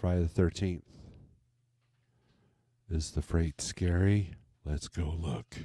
Friday the 13th. Is the freight scary? Let's go look.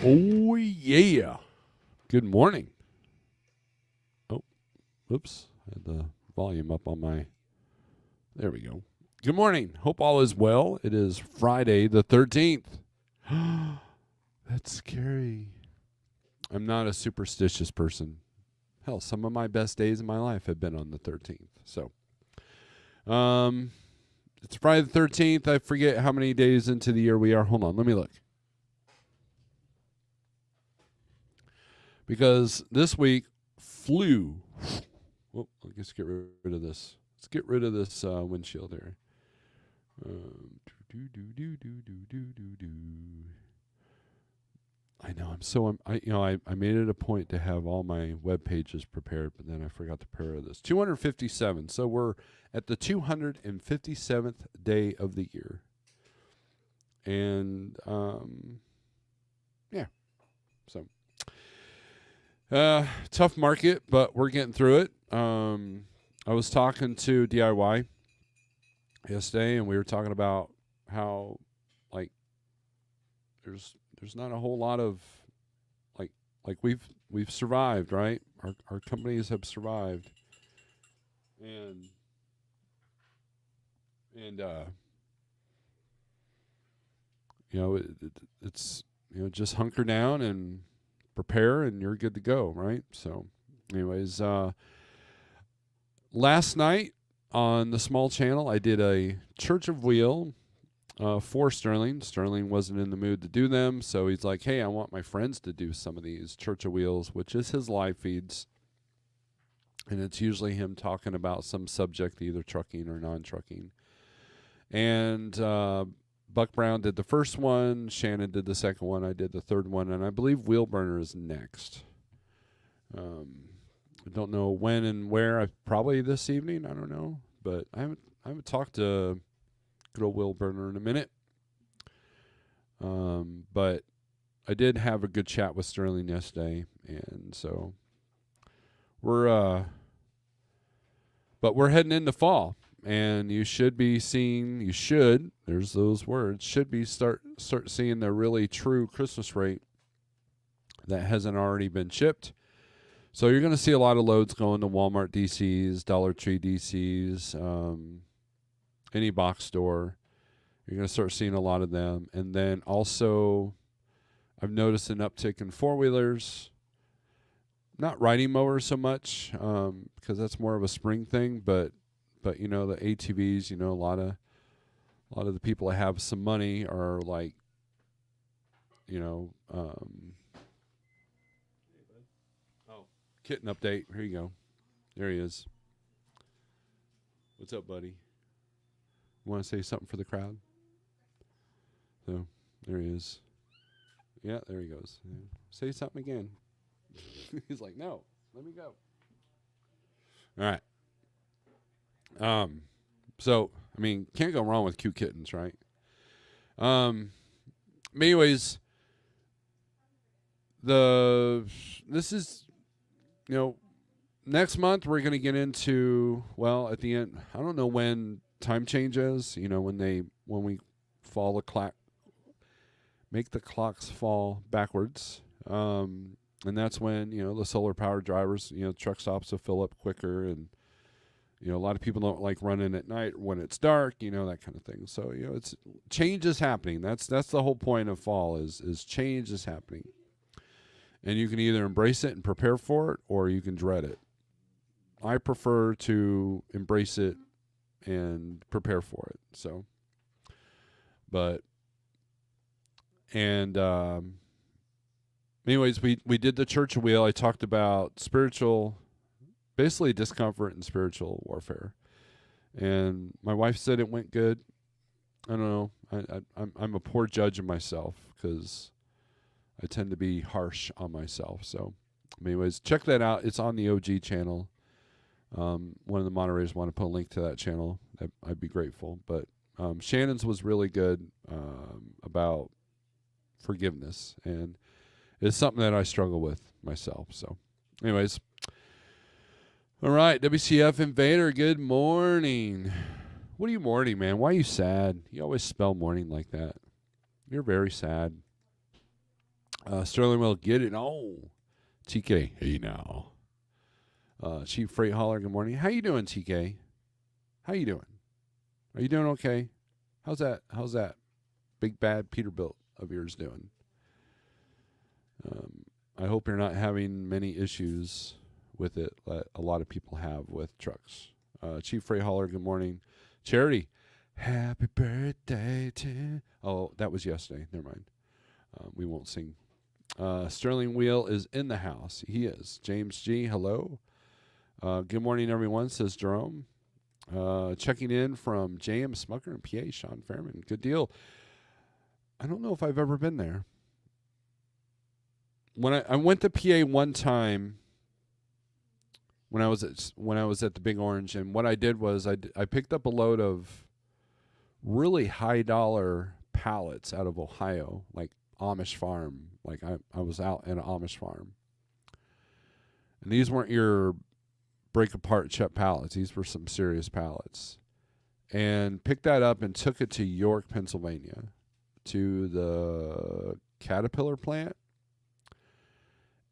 Oh, yeah. Good morning. Oh, oops. I had the volume up on my... There we go. Good morning. Hope all is well. It is Friday the 13th. That's scary. I'm not a superstitious person. Hell, some of my best days in my life have been on the 13th. So, it's Friday the 13th. I forget how many days into the year we are. Hold on. Let me look. Because this week flew. Oh, let's get rid of this. Let's get rid of this windshield here. I know I made it a point to have all my web pages prepared, but then I forgot to prepare this. 257. So we're at the 257th day of the year. And yeah. So tough market, but we're getting through it. I was talking to DIY yesterday, and we were talking about how like there's not a whole lot of like we've survived, right? Our companies have survived, and it's just hunker down and prepare and you're good to go, right? So anyways, last night on the small channel, I did a Church of Wheel for Sterling. Sterling wasn't in the mood to do them, so he's like, hey, I want my friends to do some of these Church of Wheels, which is his live feeds. And it's usually him talking about some subject, either trucking or non-trucking. And Buck Brown did the first one, Shannon did the second one, I did the third one, and I believe Wheel Burner is next. I don't know when and where. Probably this evening. I don't know, but I haven't talked to good old Wheel Burner in a minute. But I did have a good chat with Sterling yesterday, and so we're heading into fall. And you should be seeing, there's those words, should be start seeing the really true Christmas rate that hasn't already been shipped. So you're going to see a lot of loads going to Walmart DCs, Dollar Tree DCs, any box store. You're going to start seeing a lot of them. And then also, I've noticed an uptick in four-wheelers. not riding mowers so much, because that's more of a spring thing. But you know, the ATVs, you know, a lot of the people that have some money are like, you know, oh, kitten update. Here you go. There he is. What's up, buddy? Want to say something for the crowd? So there he is. Yeah, there he goes. Yeah. Say something again. He's like, no, let me go. All right. So I mean, can't go wrong with cute kittens, right? Anyways, this is, you know, next month we're gonna get into, well, at the end, I don't know when time changes. You know, when we fall the clock, make the clocks fall backwards. And that's when, you know, the solar powered drivers, you know, truck stops will fill up quicker, and you know, a lot of people don't like running at night when it's dark, you know, that kind of thing. So, you know, it's change is happening. That's the whole point of fall is change is happening. And you can either embrace it and prepare for it, or you can dread it. I prefer to embrace it and prepare for it. So, but, and, anyways, we did the church wheel. I talked about spiritual, basically discomfort and spiritual warfare. And my wife said it went good. I don't know. I'm a poor judge of myself because I tend to be harsh on myself. So, anyways, check that out. It's on the OG channel. One of the moderators want to put a link to that channel. I'd be grateful. But Shannon's was really good about forgiveness, and it's something that I struggle with myself. So, anyways, all right, WCF Invader, good morning. What are you mourning, man? Why are you sad? You always spell mourning like that. You're very sad. Sterling will get it. Oh, TK, hey now. Chief Freight Hauler, good morning. How you doing, TK? How you doing? Are you doing okay? How's that big bad Peterbilt of yours doing? I hope you're not having many issues with it that a lot of people have with trucks. Chief Freight Hauler, good morning. Charity, happy birthday to... Oh, that was yesterday. Never mind. We won't sing. Sterling Wheel is in the house. He is. James G, hello. Good morning, everyone, says Jerome. Checking in from J.M. Smucker and PA, Sean Fairman. Good deal. I don't know if I've ever been there. When I went to PA one time when I was at the Big Orange, and what I did was I picked up a load of really high dollar pallets out of Ohio, like Amish farm. Like I was out at an Amish farm, and these weren't your break apart Chet pallets. These were some serious pallets, and picked that up and took it to York, Pennsylvania, to the Caterpillar plant.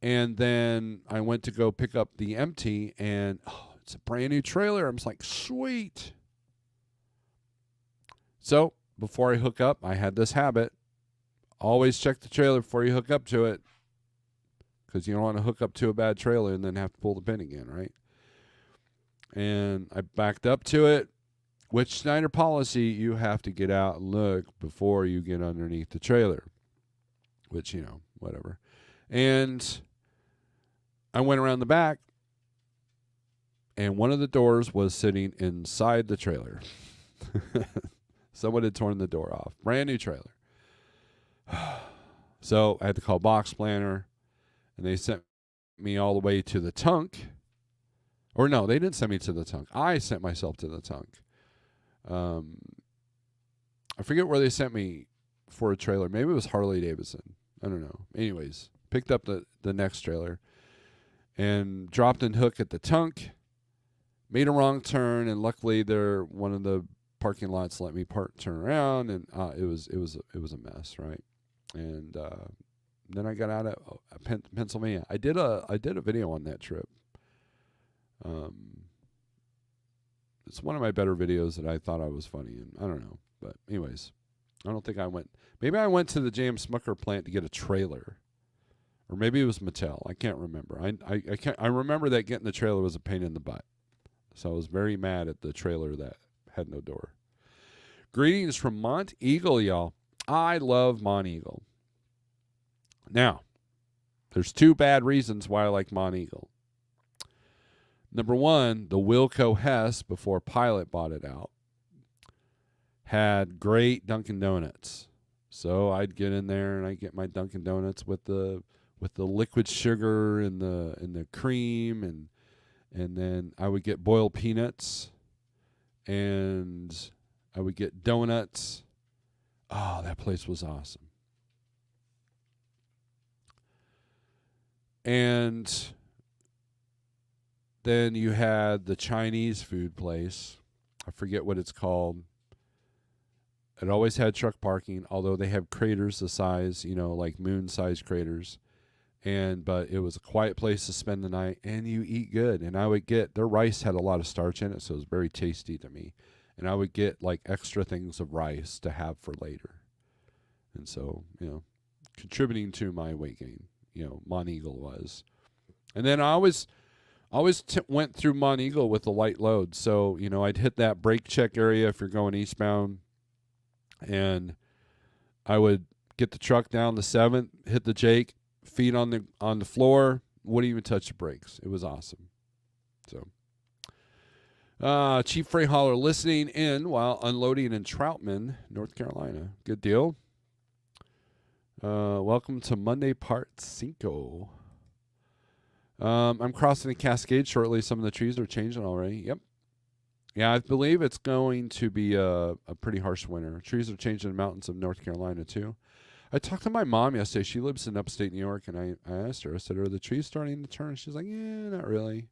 And then I went to go pick up the empty, and it's a brand new trailer. I'm just like, sweet. So before I hook up, I had this habit. Always check the trailer before you hook up to it, because you don't want to hook up to a bad trailer and then have to pull the pin again, right? And I backed up to it. Which Schneider policy, you have to get out and look before you get underneath the trailer. Which, you know, whatever. And I went around the back, and one of the doors was sitting inside the trailer. Someone had torn the door off. Brand new trailer. So I had to call Box Planner, and they sent me all the way to the tunk. Or no, they didn't send me to the tunk. I sent myself to the tunk. I forget where they sent me for a trailer. Maybe it was Harley Davidson. I don't know. Anyways, picked up the next trailer and dropped and hook at the tunk. Made a wrong turn, and luckily one of the parking lots let me turn around, and it was a mess, right? And then I got out of Pennsylvania. I did a video on that trip. It's one of my better videos that I thought I was funny, and I don't know. But anyways, I don't think I went. Maybe I went to the J.M. Smucker plant to get a trailer Or maybe it was Mattel. I can't remember. I remember that getting the trailer was a pain in the butt. So I was very mad at the trailer that had no door. Greetings from Mont Eagle, y'all. I love Mont Eagle. Now, there's 2 bad reasons why I like Mont Eagle. Number 1, the Wilco Hess, before Pilot bought it out, had great Dunkin' Donuts. So I'd get in there and I'd get my Dunkin' Donuts with the liquid sugar and the cream, and then I would get boiled peanuts, and I would get donuts. Oh, that place was awesome. And then you had the Chinese food place. I forget what it's called. It always had truck parking, although they have craters the size, like moon-sized craters. But it was a quiet place to spend the night, and you eat good. And I would get, their rice had a lot of starch in it, so it was very tasty to me. And I would get like extra things of rice to have for later. And so, contributing to my weight gain, Mont Eagle was. And then I always went through Mont Eagle with a light load. So, I'd hit that brake check area if you're going eastbound, and I would get the truck down the 7th, hit the Jake, feet on the floor, wouldn't even touch the brakes. It was awesome. So, Chief Freight Hauler listening in while unloading in Troutman, North Carolina. Good deal. Welcome to Monday Part 5. I'm crossing the Cascade shortly. Some of the trees are changing already. Yep. Yeah, I believe it's going to be a pretty harsh winter. Trees are changing in the mountains of North Carolina, too. I talked to my mom yesterday. She lives in upstate New York, and I asked her, I said, are the trees starting to turn? She's like, yeah, not really.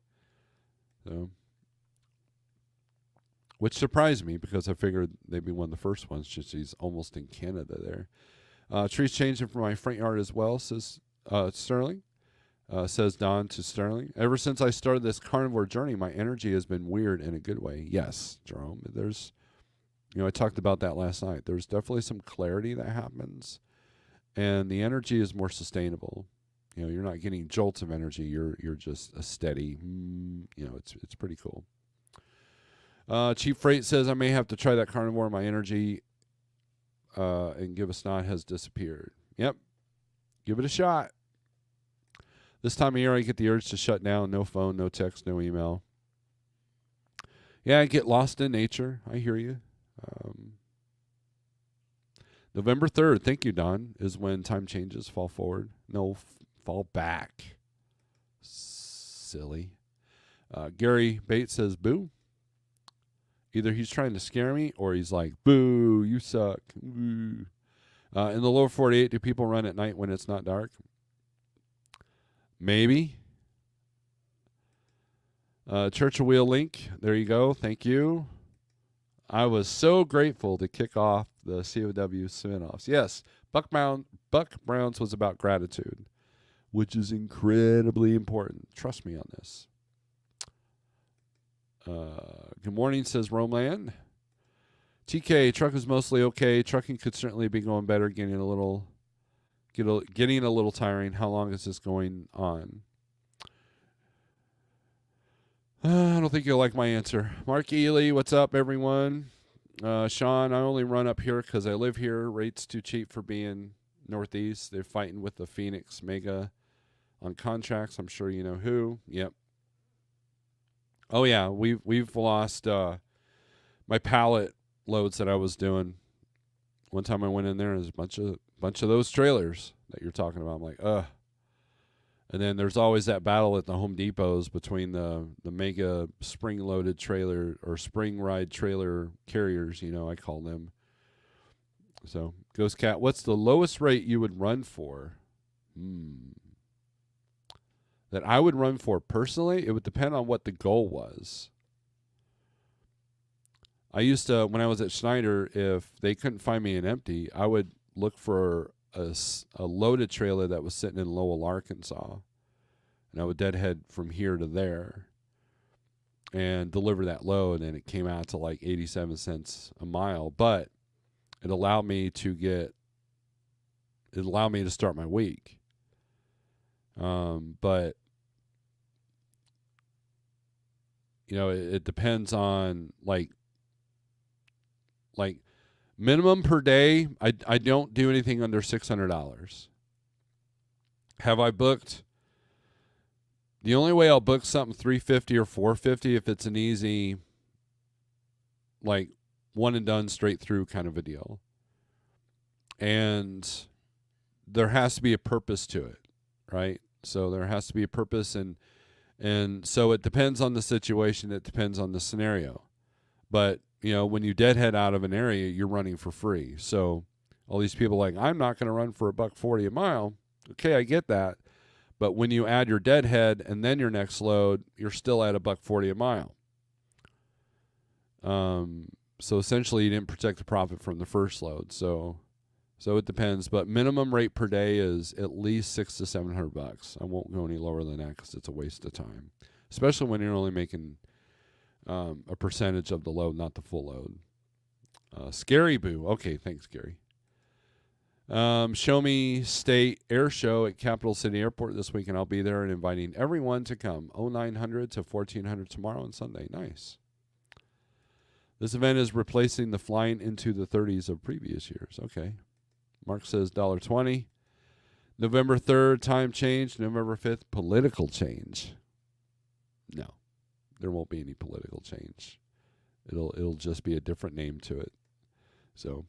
So, which surprised me because I figured they'd be one of the first ones. She's almost in Canada there. Trees changing for my front yard as well, says Sterling. Says Don to Sterling. Ever since I started this carnivore journey, my energy has been weird in a good way. Yes, Jerome. There's, I talked about that last night. There's definitely some clarity that happens, and the energy is more sustainable. You're not getting jolts of energy. You're just a steady. It's pretty cool. Chief Freight says I may have to try that carnivore. My energy, and give a snot has disappeared. Yep, give it a shot. This time of year, I get the urge to shut down. No phone, no text, no email. Yeah, I get lost in nature. I hear you. November 3rd, thank you, Don, is when time changes. Fall forward. No, fall back. Silly. Gary Bates says, boo. Either he's trying to scare me or he's like, boo, you suck. Boo. In the lower 48, do people run at night when it's not dark? Maybe. Church of Wheel Link, there you go. Thank you. I was so grateful to kick off the COW spinoffs. Yes, Buck Brown's was about gratitude, which is incredibly important. Trust me on this. Good morning, says Romeland. TK, truck is mostly okay. Trucking could certainly be going better, getting a little tiring. How long is this going on? I don't think you'll like my answer. Mark Ely, what's up, everyone? Sean, I only run up here because I live here. Rates too cheap for being Northeast. They're fighting with the Phoenix Mega on contracts. I'm sure you know who. Yep. Oh yeah, we've lost my pallet loads that I was doing. One time I went in there and there's a bunch of those trailers that you're talking about. I'm like, ugh. And then there's always that battle at the Home Depots between the mega spring-loaded trailer or spring ride trailer carriers, I call them. So, Ghost Cat, what's the lowest rate you would run for? That I would run for personally? It would depend on what the goal was. I used to, when I was at Schneider, if they couldn't find me an empty, I would look for a loaded trailer that was sitting in Lowell, Arkansas, and I would deadhead from here to there and deliver that load, and it came out to like 87 cents a mile, but it allowed me to start my week. But it depends on like minimum per day. I don't do anything under $600. Have I booked? The only way I'll book something $350 or $450 if it's an easy, like one and done straight through kind of a deal. And there has to be a purpose to it, right? So there has to be a purpose, and so it depends on the situation. It depends on the scenario. But when you deadhead out of an area, you're running for free. So all these people like, I'm not going to run for $1.40 a mile. Okay, I get that. But when you add your deadhead and then your next load, you're still at $1.40 a mile. So essentially, you didn't protect the profit from the first load. So it depends. But minimum rate per day is at least $600 to $700. I won't go any lower than that because it's a waste of time, especially when you're only making a percentage of the load, not the full load. Scary Boo. Okay, thanks, Gary. Show Me State Air Show at Capital City Airport this week, and I'll be there and inviting everyone to come. 0900 to 1400 tomorrow and Sunday. Nice. This event is replacing the flying into the 30s of previous years. Okay. Mark says $1.20. November 3rd, time change. November 5th, political change. No, there won't be any political change. It'll just be a different name to it. So,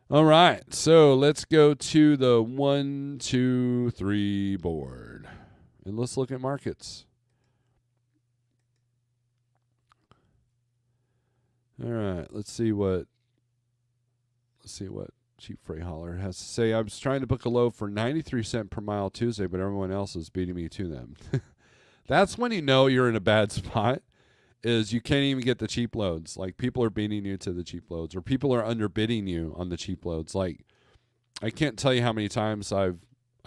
all right. So let's go to the 1, 2, 3 board, and let's look at markets. All right. Let's see what Cheap Freight Hauler has to say. I was trying to book a load for 93 cents per mile Tuesday, but everyone else is beating me to them. That's when you know you're in a bad spot, is you can't even get the cheap loads. Like, people are beating you to the cheap loads, or people are underbidding you on the cheap loads. Like, I can't tell you how many times I've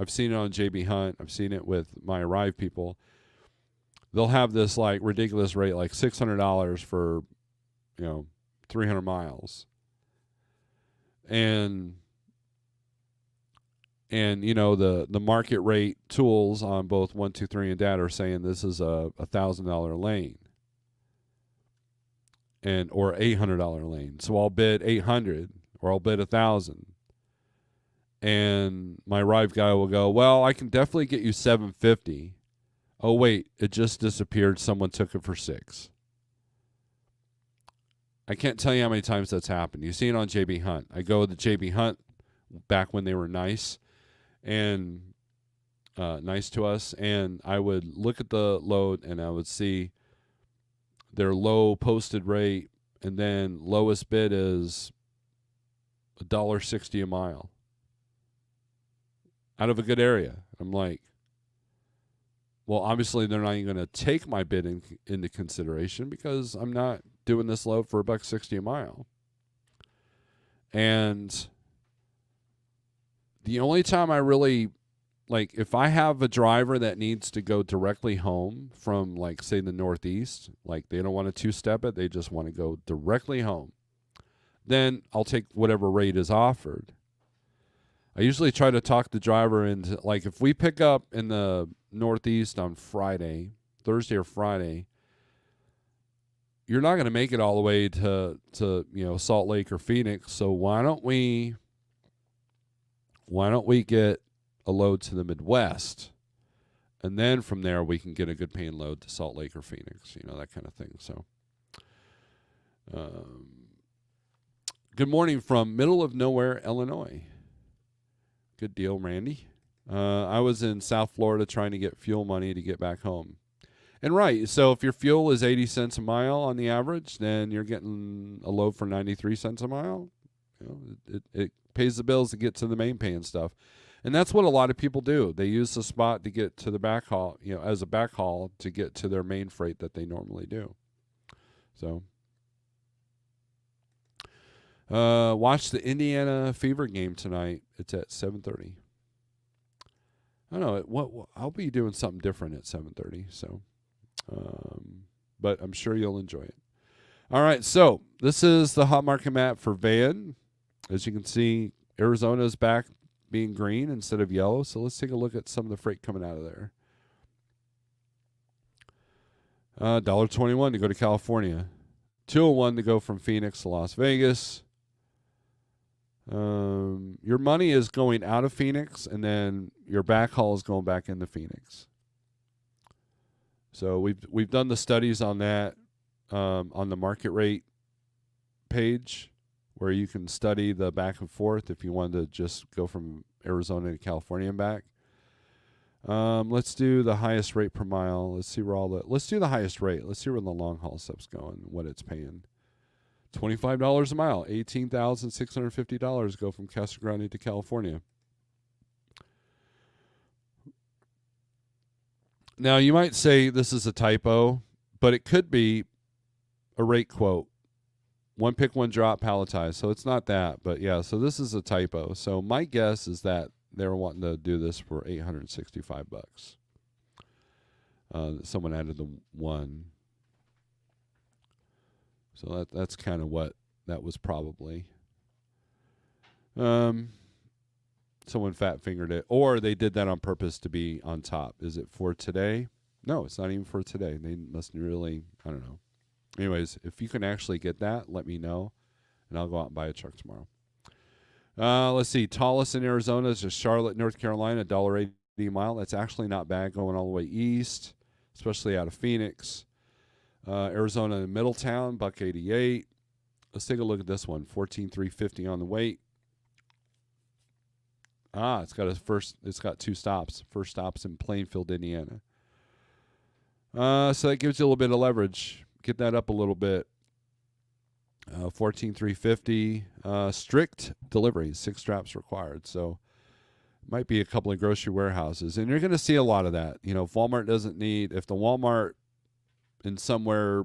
seen it on JB Hunt. I've seen it with my Arrive people. They'll have this like ridiculous rate, like $600 for 300 miles. And the market rate tools on both 1, 2, 3 and data are saying this is a $1,000 lane or $800 lane. So I'll bid 800 or I'll bid 1,000. And my Arrive guy will go, well, I can definitely get you 750. Oh wait, it just disappeared. Someone took it for $6. I can't tell you how many times that's happened. You see it on JB Hunt. I go to JB Hunt back when they were nice and nice to us, and I would look at the load and I would see their low posted rate, and then lowest bid is $1.60 a mile out of a good area. I'm like, well, obviously they're not even going to take my bid into consideration because I'm not doing this load for $1.60 a mile. And the only time I really, like, if I have a driver that needs to go directly home from, like, say, the Northeast, like they don't want to two-step it, they just want to go directly home, then I'll take whatever rate is offered. I usually try to talk the driver into, like, if we pick up in the Northeast on Thursday or Friday, you're not going to make it all the way to Salt Lake or Phoenix. So why don't we get a load to the Midwest, and then from there we can get a good paying load to Salt Lake or Phoenix, that kind of thing. So, good morning from middle of nowhere, Illinois. Good deal, Randy. I was in South Florida trying to get fuel money to get back home. And right, so if your fuel is 80 cents a mile on the average, then you're getting a load for 93 cents a mile. It pays the bills to get to the main pay and stuff. And that's what a lot of people do. They use the spot to get to the backhaul, as a backhaul to get to their main freight that they normally do. So, watch the Indiana Fever game tonight. It's at 7:30. I don't know. I'll be doing something different at 7:30. So. But I'm sure you'll enjoy it. All right, so this is the hot market map for van. As you can see, Arizona's back being green instead of yellow. So let's take a look at some of the freight coming out of there. $1.21 to go to California. 201 to go from Phoenix to Las Vegas. Your money is going out of Phoenix, and then your backhaul is going back into Phoenix. So we've done the studies on that on the market rate page, where you can study the back and forth if you wanted to just go from Arizona to California and back. Let's do the highest rate per mile. Let's see where let's do the highest rate. Let's see where the long haul stuff's going, what it's paying. $25 a mile, $18,650 go from Casa Grande to California. Now, you might say this is a typo, but it could be a rate quote. One pick, one drop, palletized. So it's not that, but yeah, so this is a typo. So my guess is that they were wanting to do this for $865. Someone added the one. So that's kind of what that was probably. Someone fat fingered it, or they did that on purpose to be on top. Is it for today? No, it's not even for today. They must really, I don't know. Anyways, if you can actually get that, let me know, and I'll go out and buy a truck tomorrow. Let's see. Tallest in Arizona is just Charlotte, North Carolina, $1.80 a mile. That's actually not bad going all the way east, especially out of Phoenix. Arizona Middletown, $1.88. Let's take a look at this one. $14,350 on the weight. It's got two stops. First stop's in Plainfield, Indiana. So that gives you a little bit of leverage. Get that up a little bit. $14,350. Strict deliveries, 6 straps required. So might be a couple of grocery warehouses, and you're going to see a lot of that. You know, if Walmart doesn't need, if the Walmart in somewhere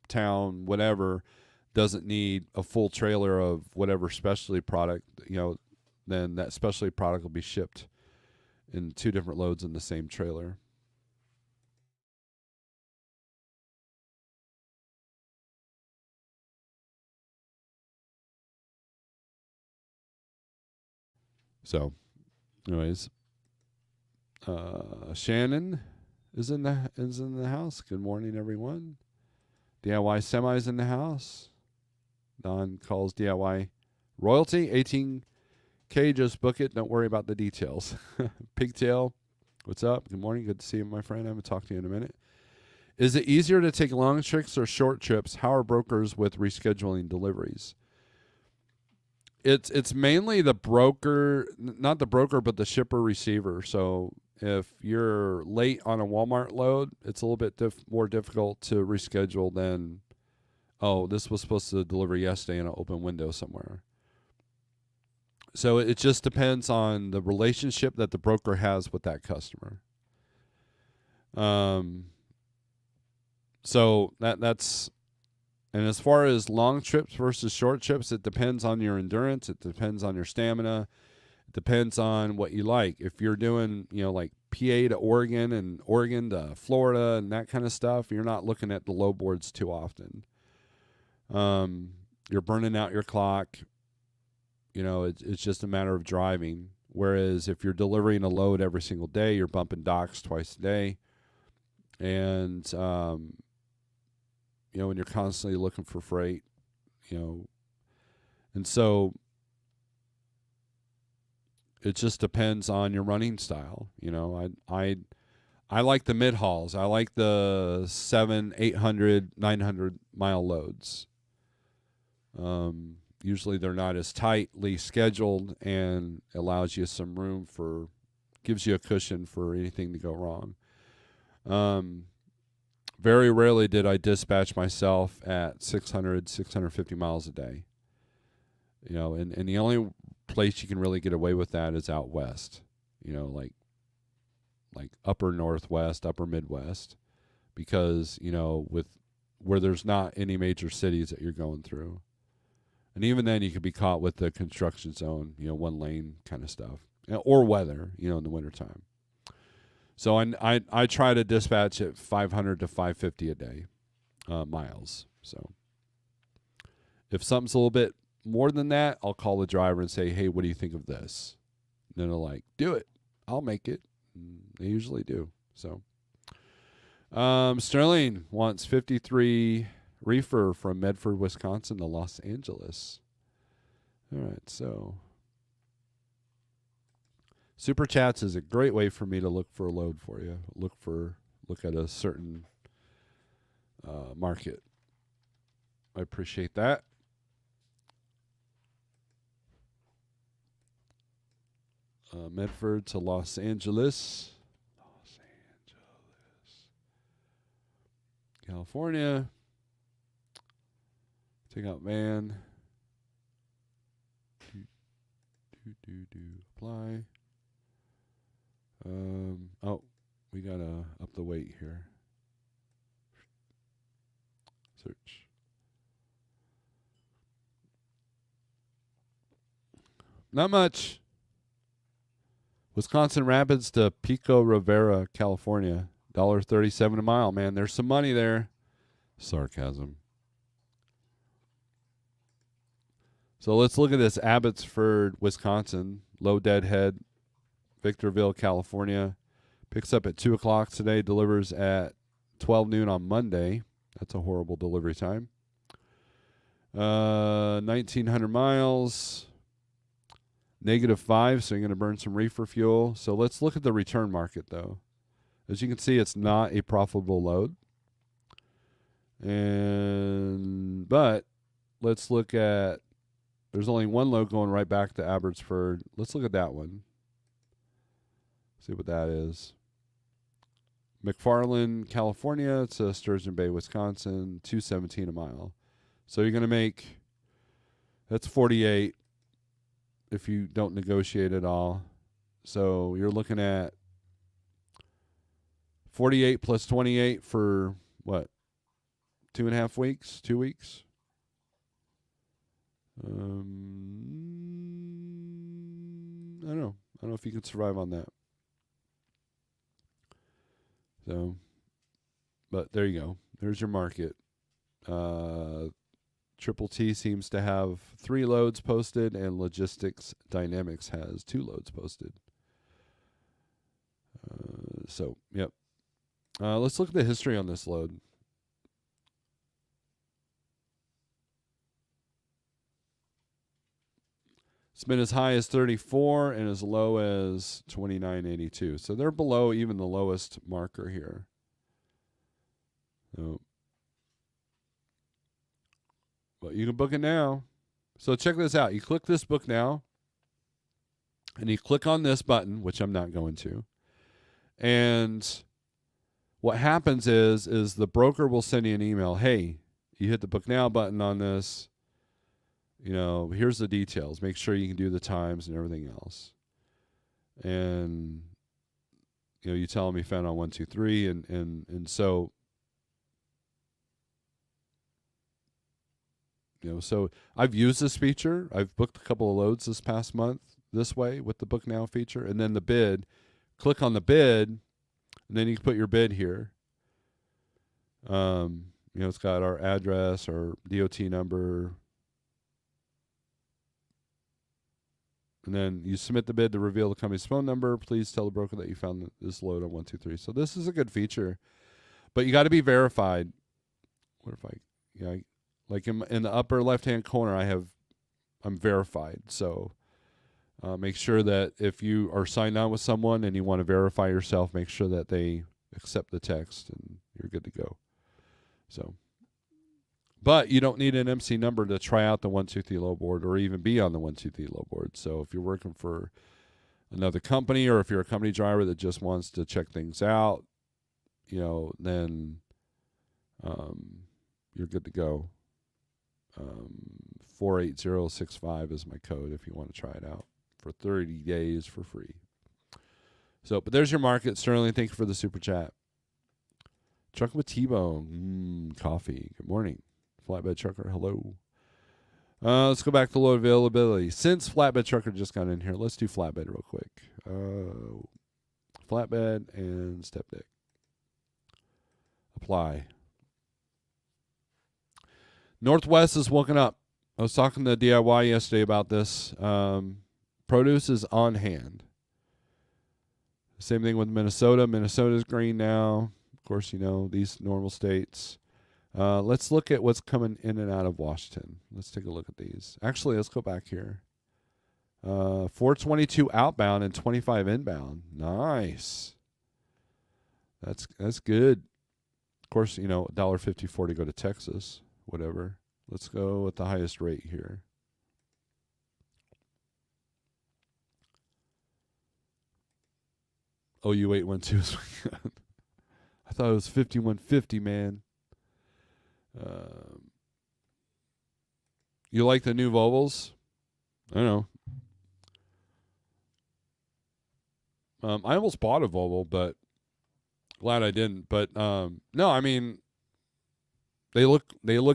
town, whatever, doesn't need a full trailer of whatever specialty product, you know, then that specialty product will be shipped in 2 different loads in the same trailer. So, anyways, Shannon is in the house. Good morning, everyone. DIY Semi's in the house. Don calls DIY royalty. 18K, just book it. Don't worry about the details. Pigtail, what's up? Good morning. Good to see you, my friend. I haven't talked to you in a minute. Is it easier to take long trips or short trips? How are brokers with rescheduling deliveries? It's mainly the broker, not the broker, but the shipper receiver. So if you're late on a Walmart load, it's a little bit more difficult to reschedule than, oh, this was supposed to deliver yesterday in an open window somewhere. So it just depends on the relationship that the broker has with that customer. So that's, and as far as long trips versus short trips, it depends on your endurance. It depends on your stamina. It depends on what you like. If you're doing, you know, like PA to Oregon and Oregon to Florida and that kind of stuff, you're not looking at the low boards too often. You're burning out your clock. You know, it's just a matter of driving. Whereas if you're delivering a load every single day, you're bumping docks twice a day. And, you know, when you're constantly looking for freight, you know, and so it just depends on your running style. You know, I like the mid hauls. I like the 700, 800, 900 mile loads. Usually they're not as tightly scheduled and allows you some room for, gives you a cushion for anything to go wrong. Very rarely did I dispatch myself at 600, 650 miles a day. You know, and the only place you can really get away with that is out west. You know, like upper northwest, upper midwest, because, you know, with where there's not any major cities that you're going through. And even then you could be caught with the construction zone, you know, 1 lane kind of stuff, or weather, you know, in the wintertime. So I try to dispatch at 500 to 550 a day, miles. So if something's a little bit more than that, I'll call the driver and say, hey, what do you think of this? then they're like, do it. I'll make it. And they usually do. So, Sterling wants 53 reefer from Medford, Wisconsin to Los Angeles. All right, so Super Chats is a great way for me to look for a load for you. Look at a certain market. I appreciate that. Medford to Los Angeles. Los Angeles. California. Take out van. Apply. Oh, we gotta up the weight here. Search. Not much. Wisconsin Rapids to Pico Rivera, California. $1.37 a mile, man. There's some money there. Sarcasm. So let's look at this. Abbotsford, Wisconsin. Low deadhead. Victorville, California. Picks up at 2 o'clock today. Delivers at 12 noon on Monday. That's a horrible delivery time. 1,900 miles. -5, so you're going to burn some reefer fuel. So let's look at the return market, though. As you can see, it's not a profitable load. But let's look at, there's only one load going right back to Abbotsford. Let's look at that one. See what that is. McFarland, California to Sturgeon Bay, Wisconsin, $2.17 a mile. So you're going to make, that's 48 if you don't negotiate at all. So you're looking at 48 plus 28 for what? 2.5 weeks? 2 weeks? I don't know. I don't know if you could survive on that. So, but there you go. There's your market. Triple T seems to have 3 loads posted, and Logistics Dynamics has 2 loads posted. So, yep. Let's look at the history on this load. It's been as high as 34 and as low as 29.82. So they're below even the lowest marker here. So, but you can book it now. So check this out. You click this book now, and you click on this button, which I'm not going to. And what happens is the broker will send you an email. Hey, you hit the book now button on this. You know, here's the details. Make sure you can do the times and everything else. And, you know, you tell them you found on 123. And so, you know, so I've used this feature. I've booked a couple of loads this past month this way with the book now feature. And then the bid, click on the bid, and then you can put your bid here. You know, it's got our address, our DOT number. And then you submit the bid to reveal the company's phone number. Please tell the broker that you found this load on 123. So this is a good feature, but you got to be verified. What if like in the upper left-hand corner, I'm verified. So make sure that if you are signed on with someone and you want to verify yourself, make sure that they accept the text and you're good to go. So. But you don't need an MC number to try out the 123 low board or even be on the 123 low board. So if you're working for another company or if you're a company driver that just wants to check things out, you know, then you're good to go. 48065 is my code if you want to try it out for 30 days for free. So, but there's your market. Sterling, thank you for the super chat. Truck with T-Bone. Coffee. Good morning. Flatbed Trucker, hello. Let's go back to load availability. Since Flatbed Trucker just got in here, let's do Flatbed real quick. Flatbed and Step Deck. Apply. Northwest is woken up. I was talking to DIY yesterday about this. Produce is on hand. Same thing with Minnesota. Minnesota's green now. Of course, these normal states. Let's look at what's coming in and out of Washington. Let's take a look at these. Actually, let's go back here. 422 outbound and 25 inbound. Nice. That's good. Of course, $1.54 to go to Texas. Whatever. Let's go with the highest rate here. OU 812. I thought it was 5150, man. You like the new Volvos? I don't know. I almost bought a Volvo, but glad I didn't. But no, I mean, they look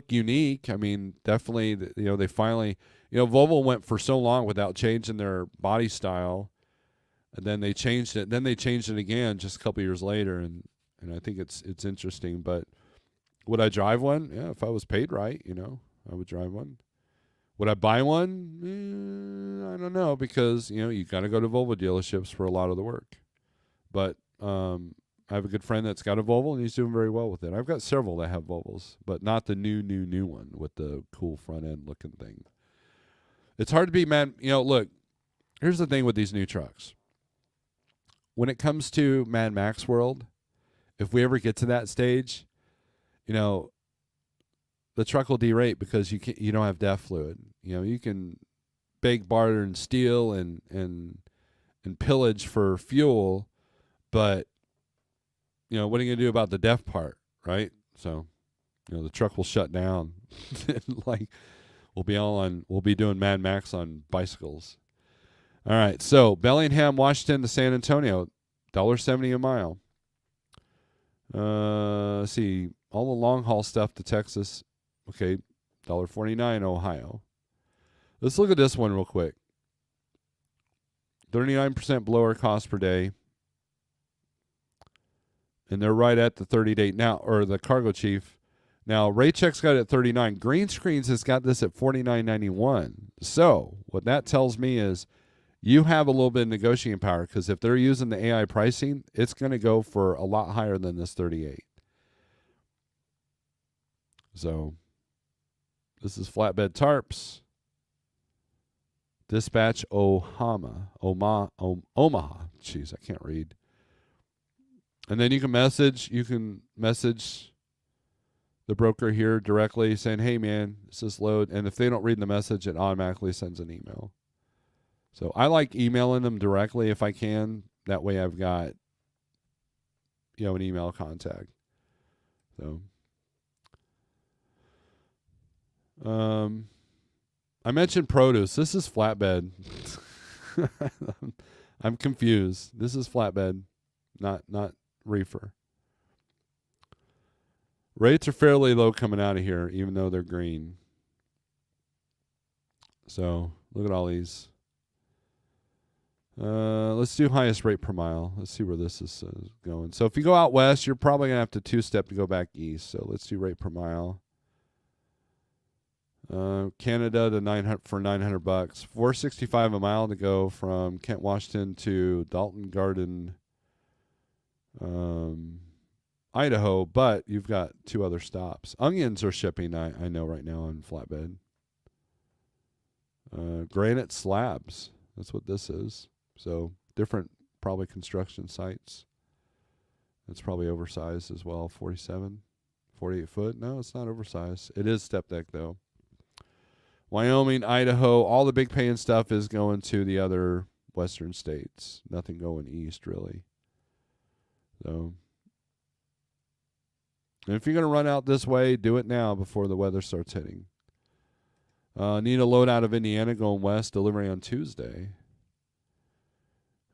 unique. I mean, definitely, they finally, Volvo went for so long without changing their body style, and then they changed it. Then they changed it again just a couple years later, and I think it's interesting. But would I drive one? Yeah, if I was paid right, I would drive one. Would I buy one? I don't know, because you got to go to Volvo dealerships for a lot of the work. But I have a good friend that's got a Volvo, and he's doing very well with it. I've got several that have Volvos, but not the new one with the cool front end looking thing. It's hard to be mad. Look, here's the thing with these new trucks. When it comes to Mad Max world, if we ever get to that stage, the truck will derate because you don't have DEF fluid. You can beg, barter, and steal and pillage for fuel, but what are you gonna do about the DEF part, right? So, the truck will shut down. Like we'll be doing Mad Max on bicycles. All right, so Bellingham, Washington to San Antonio, $1.70 a mile. Let's see, all the long haul stuff to Texas. Okay, $1.49 Ohio. Let's look at this one real quick. 39% below cost per day. And they're right at the 30-day now, or the cargo chief. Now, Raycheck's got it at 39. Green Screens has got this at $49.91. So, what that tells me is you have a little bit of negotiating power, because if they're using the AI pricing, it's going to go for a lot higher than this 38. So, this is flatbed tarps. Dispatch Omaha. Jeez, I can't read. And then you can message the broker here directly saying, hey, man, this is load. And if they don't read the message, it automatically sends an email. So I like emailing them directly if I can. That way I've got, an email contact. So, I mentioned produce. This is flatbed. I'm confused. This is flatbed, not reefer. Rates are fairly low coming out of here, even though they're green. So look at all these. Let's do highest rate per mile. Let's see where this is going. So if you go out west, you're probably going to have to two-step to go back east. So let's do rate per mile. Canada to $900 for $900, $465 a mile to go from Kent, Washington to Dalton Garden, Idaho. But you've got two other stops. Onions are shipping. I know right now on flatbed. Granite slabs. That's what this is. So different, probably construction sites. It's probably oversized as well. 48 foot. No, it's not oversized. It is step deck though. Wyoming, Idaho, all the big paying stuff is going to the other western states. Nothing going east, really. So, and if you're going to run out this way, do it now before the weather starts hitting. Need a load out of Indiana going west, delivery on Tuesday.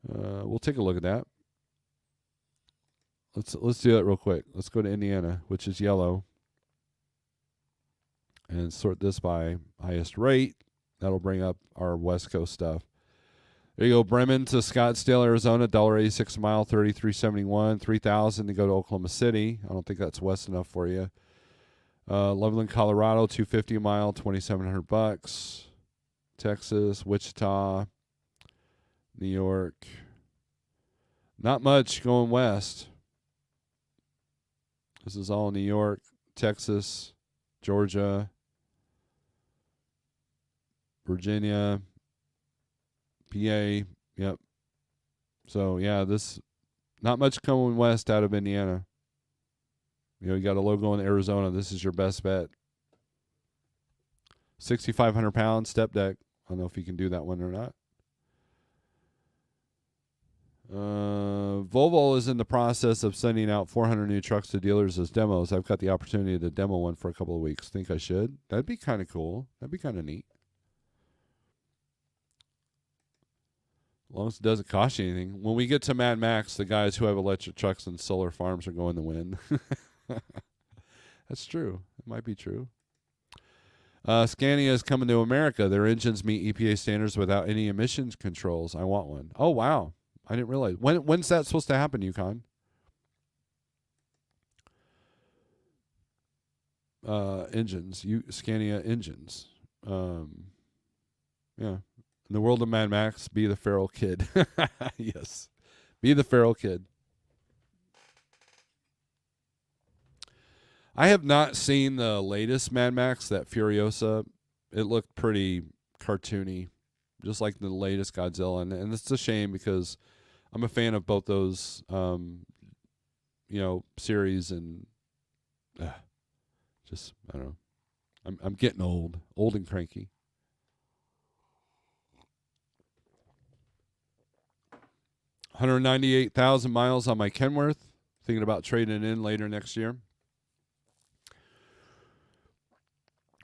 We'll take a look at that. Let's do that real quick. Let's go to Indiana, which is yellow, and sort this by highest rate. That'll bring up our West Coast stuff. There you go. Bremen to Scottsdale, Arizona, $1.86 a mile, $33.71. $3,000 to go to Oklahoma City. I don't think that's west enough for you. Loveland, Colorado, $250 a mile, $2,700. Texas, Wichita, New York. Not much going west. This is all New York, Texas, Georgia, Virginia, PA. Yep. So, yeah, this not much coming west out of Indiana. You got a logo in Arizona. This is your best bet. 6,500 pound step deck. I don't know if you can do that one or not. Volvo is in the process of sending out 400 new trucks to dealers as demos. I've got the opportunity to demo one for a couple of weeks. Think I should? That'd be kind of cool. That'd be kind of neat. As long as it doesn't cost you anything. When we get to Mad Max, the guys who have electric trucks and solar farms are going to win. That's true. It might be true. Scania is coming to America. Their engines meet EPA standards without any emissions controls. I want one. Oh, wow. I didn't realize. When's that supposed to happen, Yukon? Engines. Scania engines. Yeah. In the world of Mad Max, be the feral kid. Yes. Be the feral kid. I have not seen the latest Mad Max, that Furiosa. It looked pretty cartoony, just like the latest Godzilla. And it's a shame because I'm a fan of both those, series. And just, I don't know. I'm getting old and cranky. 198,000 miles on my Kenworth. Thinking about trading in later next year.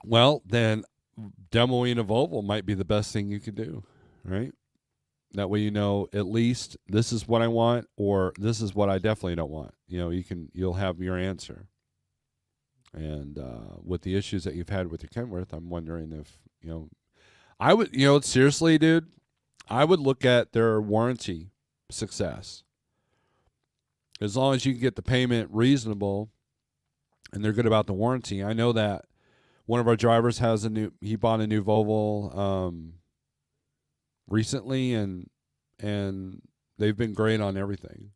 Well, then demoing a Volvo might be the best thing you could do, right? That way at least this is what I want or this is what I definitely don't want. You'll have your answer. And with the issues that you've had with your Kenworth, I'm wondering if, I would, seriously, dude, I would look at their warranty success. As long as you can get the payment reasonable and they're good about the warranty. I know that one of our drivers he bought a new Volvo recently and they've been great on everything.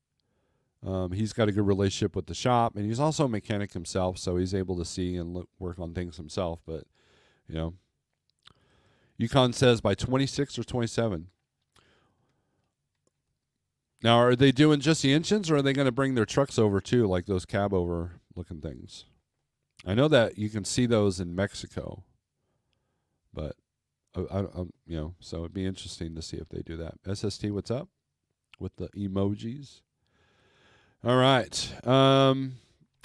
He's got a good relationship with the shop and he's also a mechanic himself, so he's able to see and work on things himself. But, Yukon says by 26 or 27. Now, are they doing just the engines or are they going to bring their trucks over too, like those cab over looking things? I know that you can see those in Mexico, but so it'd be interesting to see if they do that. SST, what's up with the emojis? All right.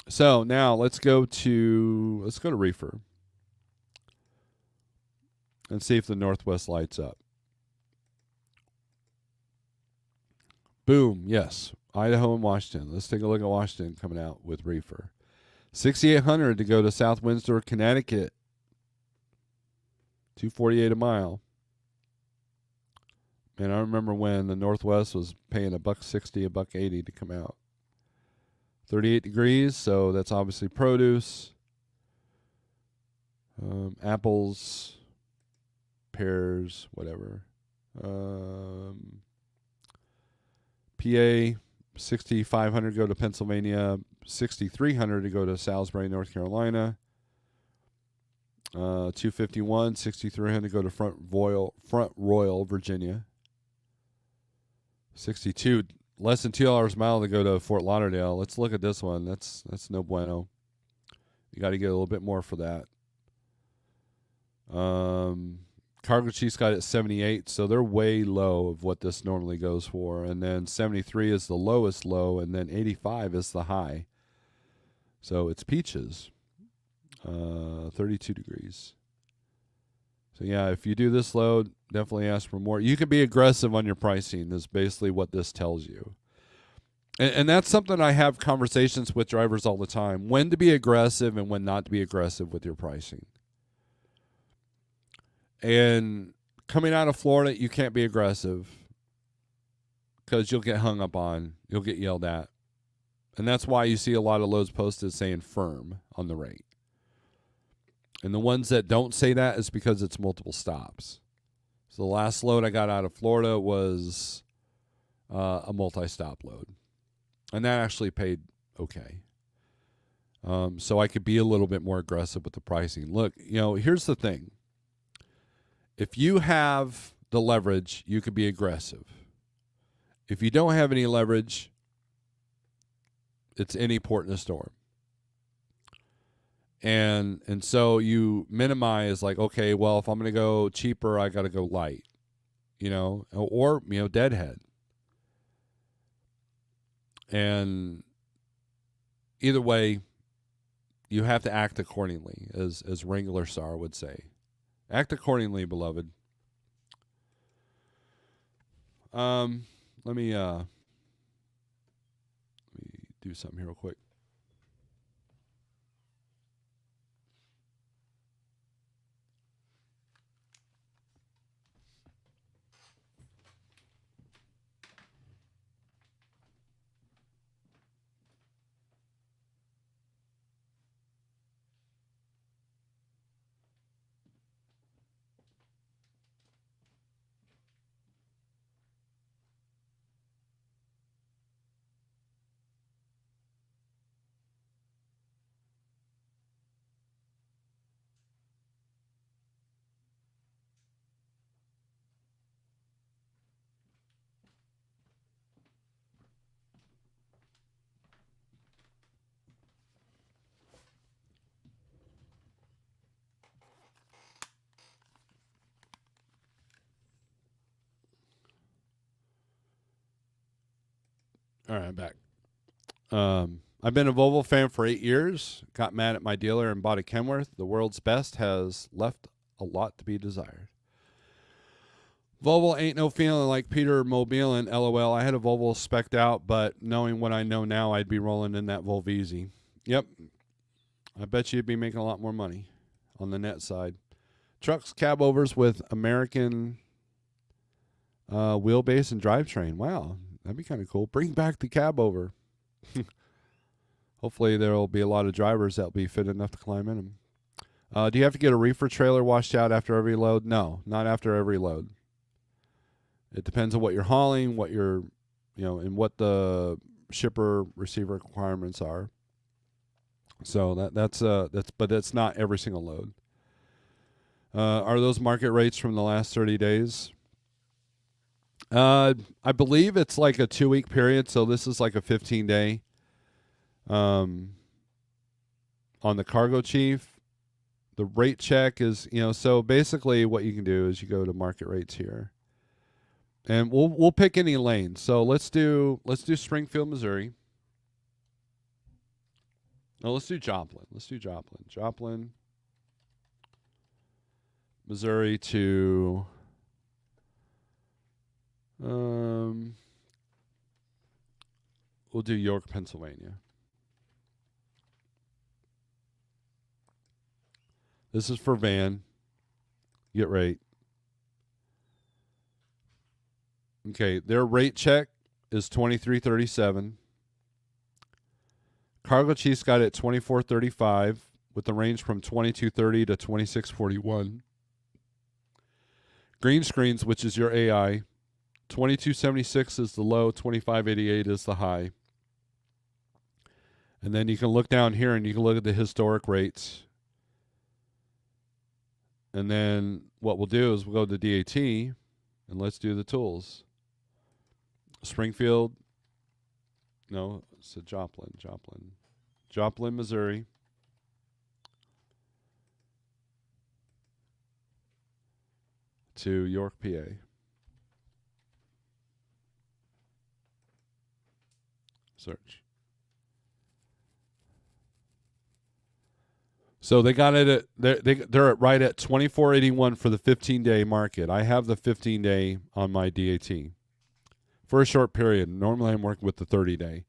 So now let's go to Reefer and see if the Northwest lights up. Boom. Yes. Idaho and Washington. Let's take a look at Washington coming out with Reefer. 6,800 to go to South Windsor, Connecticut. $248 a mile. Man, I remember when the Northwest was paying $1.60, $1.80 to come out. 38 degrees, so that's obviously produce. Apples, pears, whatever. PA, 6,500 go to Pennsylvania, 6,300 to go to Salisbury, North Carolina. 251, 6,300 go to Front Royal, Virginia. 62, less than $2 a mile to go to Fort Lauderdale. Let's look at this one. That's no bueno. You got to get a little bit more for that. Cargo Chief's got it at 78, so they're way low of what this normally goes for. And then 73 is the lowest low, and then 85 is the high. So it's peaches. 32 degrees. So yeah, if you do this load, definitely ask for more. You can be aggressive on your pricing is basically what this tells you. And that's something I have conversations with drivers all the time. When to be aggressive and when not to be aggressive with your pricing. And coming out of Florida, you can't be aggressive because you'll get hung up on. You'll get yelled at. And that's why you see a lot of loads posted saying firm on the rate. And the ones that don't say that is because it's multiple stops. So the last load I got out of Florida was a multi-stop load, and that actually paid okay. So I could be a little bit more aggressive with the pricing. Look, here's the thing. If you have the leverage, you could be aggressive. If you don't have any leverage, it's any port in a storm. And so you minimize, like, okay, well, if I'm going to go cheaper, I got to go light, or deadhead. And either way, you have to act accordingly, as Wrangler Star would say. Act accordingly, beloved. Let me do something here real quick. All right, I'm back. I've been a Volvo fan for 8 years. Got mad at my dealer and bought a Kenworth. The world's best has left a lot to be desired. Volvo ain't no feeling like Peter Mobile and LOL. I had a Volvo spec'd out, but knowing what I know now, I'd be rolling in that Volvizi. Yep. I bet you'd be making a lot more money on the net side. Trucks, cab overs with American wheelbase and drivetrain. Wow, that'd be kind of cool. Bring back the cab over. Hopefully there will be a lot of drivers that will be fit enough to climb in them. Do you have to get a reefer trailer washed out after every load? No, not after every load. It depends on what you're hauling, what you're, and what the shipper receiver requirements are. So but it's not every single load. Are those market rates from the last 30 days? I believe it's like a 2-week period, so this is like a 15-day. On the Cargo Chief, the rate check is, so basically what you can do is you go to market rates here, and we'll pick any lane. So let's do Springfield, Missouri. No, let's do Joplin. Joplin, Missouri to we'll do York, Pennsylvania. This is for van. Get rate. Okay, their rate check is $23.37. Cargo Chief's got it at $24.35 with the range from $22.30 to $26.41. Green Screens, which is your AI, $22.76 is the low, $25.88 is the high. And then you can look down here and you can look at the historic rates. And then what we'll do is we'll go to DAT and let's do the tools. Springfield. No, it's Joplin, Missouri. To York, PA. Search. So they got it at they're right at $24.81 for the 15-day market. I have the 15-day on my DAT for a short period. Normally I'm working with the 30-day.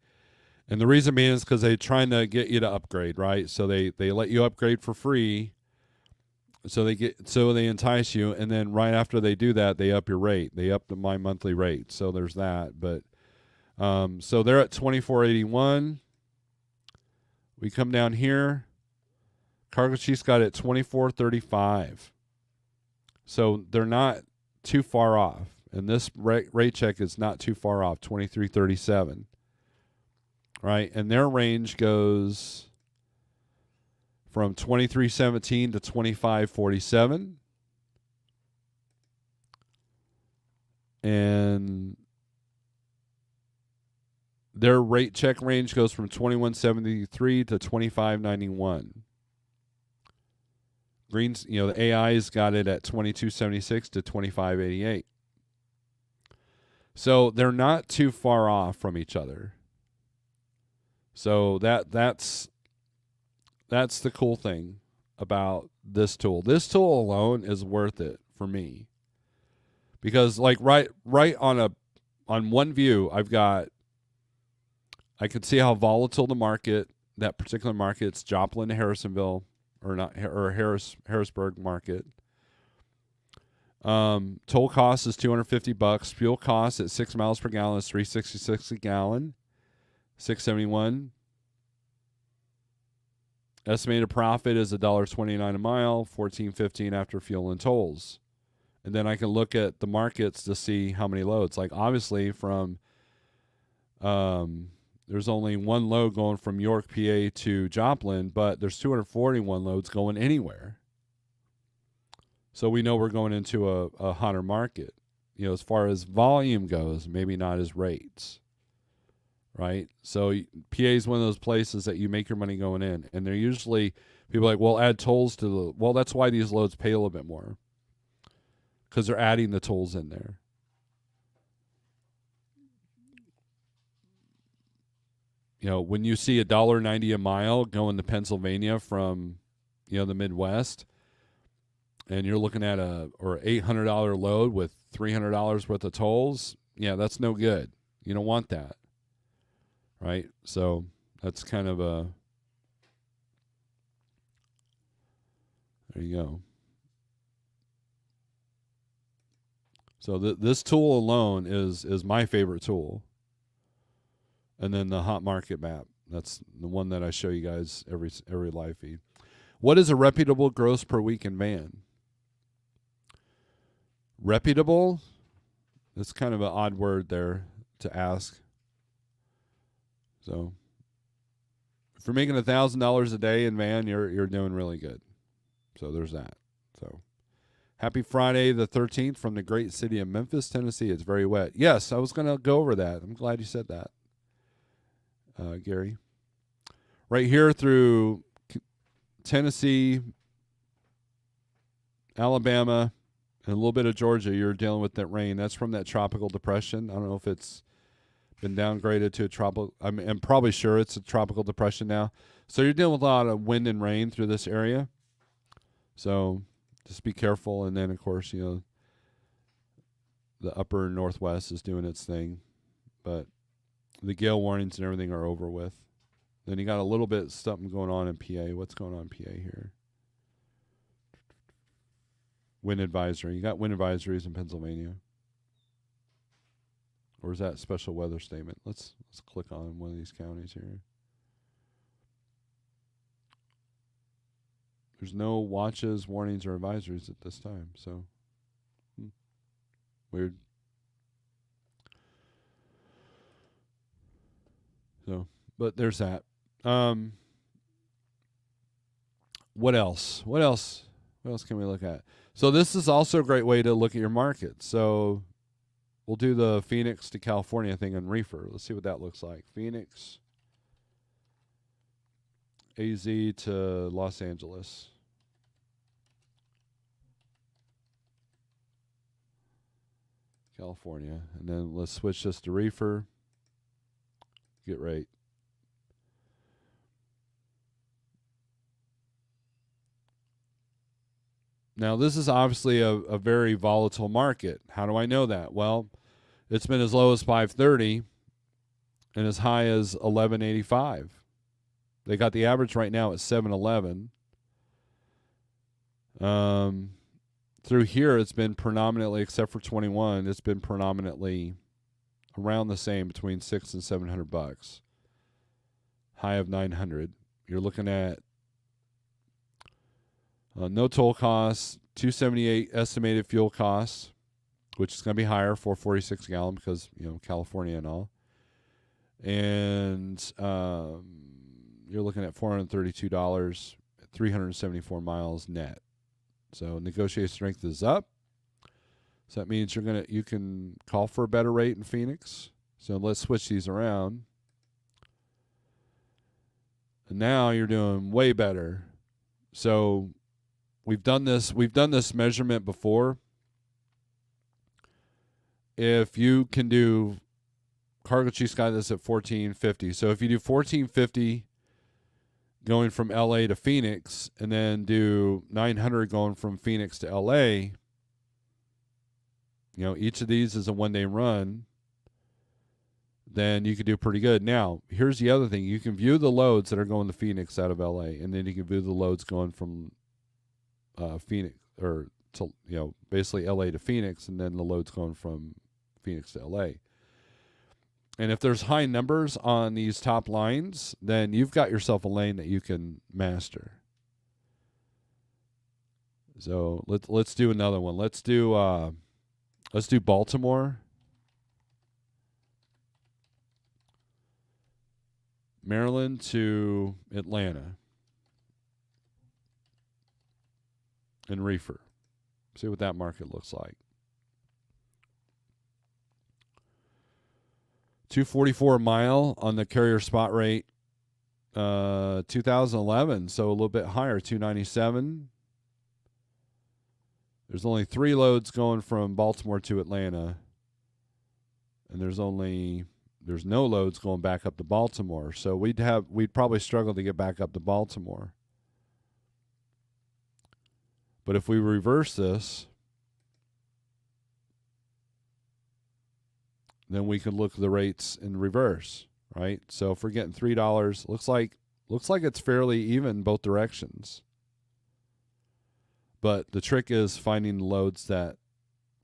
And the reason being is because they're trying to get you to upgrade, right? So they let you upgrade for free. So they entice you, and then right after they do that, they up your rate. They up my monthly rate. So there's that. But so they're at $24.81. We come down here. Cargo Chief's got it at $24.35. So they're not too far off. And this rate check is not too far off, 23.37. Right? And their range goes from 23.17 to 25.47. And their rate check range goes from 21.73 to 25.91. Greens, the AI's got it at 22.76 to 25.88. So they're not too far off from each other. So that's the cool thing about this tool. This tool alone is worth it for me. Because like right on one view, I could see how volatile that particular market, it's Joplin to Harrisonville, or Harrisburg market. Toll cost is $250. Fuel cost at 6 miles per gallon is $3.66 a gallon, $6.71. Estimated profit is $1.29 a mile, $14.15 after fuel and tolls. And then I can look at the markets to see how many loads. Like obviously from there's only one load going from York, PA to Joplin, but there's 241 loads going anywhere. So we know we're going into a hotter market. As far as volume goes, maybe not as rates. Right? So PA is one of those places that you make your money going in. And they're usually, people are like, well, add tolls to well, that's why these loads pay a little bit more. Because they're adding the tolls in there. When you see $1.90 a mile going to Pennsylvania from, the Midwest, and you're looking at or $800 load with $300 worth of tolls, that's no good. You don't want that, right? So that's kind of there you go. So this tool alone is my favorite tool. And then the hot market map. That's the one that I show you guys every live feed. What is a reputable gross per week in van? Reputable? That's kind of an odd word there to ask. So if you're making $1,000 a day in van, you're doing really good. So there's that. So happy Friday the 13th from the great city of Memphis, Tennessee. It's very wet. Yes, I was going to go over that. I'm glad you said that. Gary. Right here through Tennessee, Alabama, and a little bit of Georgia, you're dealing with that rain. That's from that tropical depression. I don't know if it's been downgraded to a tropical. I'm probably sure it's a tropical depression now. So you're dealing with a lot of wind and rain through this area. So just be careful. And then, of course, the upper northwest is doing its thing. But the gale warnings and everything are over with. Then you got a little bit something going on in PA. What's going on in PA here? Wind advisory. You got wind advisories in Pennsylvania. Or is that special weather statement? Let's click on one of these counties here. There's no watches, warnings, or advisories at this time. So weird. So, but there's that. What else? What else can we look at? So this is also a great way to look at your market. So we'll do the Phoenix to California thing on reefer. Let's see what that looks like. Phoenix, AZ to Los Angeles. California. And then let's switch this to reefer. Get right. Now, this is obviously a very volatile market. How do I know that? Well, it's been as low as 530 and as high as 1185. They got the average right now at 711. Through here, it's been predominantly, except for 21, it's been predominantly around the same, between $600 and $700. High of 900. You're looking at no toll costs, 278 estimated fuel costs. which is going to be higher, 446 a gallon because, California and all. And you're looking at $432, 374 miles net. So negotiated strength is up. So that means you can call for a better rate in Phoenix. So let's switch these around. And now you're doing way better. So we've done this measurement before. If you can do cargo chief sky, that's at 1450. So if you do 1450 going from LA to Phoenix, and then do 900 going from Phoenix to LA, each of these is a 1-day run, then you could do pretty good. Now, here's the other thing. You can view the loads that are going to Phoenix out of LA, and then you can view the loads going from Phoenix, or to, basically LA to Phoenix, and then the loads going from Phoenix to LA. And if there's high numbers on these top lines, then you've got yourself a lane that you can master. So let's do another one. Let's do Baltimore, Maryland to Atlanta, and reefer. See what that market looks like. 244 a mile on the carrier spot rate, 2011, so a little bit higher, 297. There's only 3 loads going from Baltimore to Atlanta, and there's no loads going back up to Baltimore. So we'd probably struggle to get back up to Baltimore. But if we reverse this, then we can look at the rates in reverse, right? So if we're getting $3, looks like it's fairly even both directions. But the trick is finding the loads that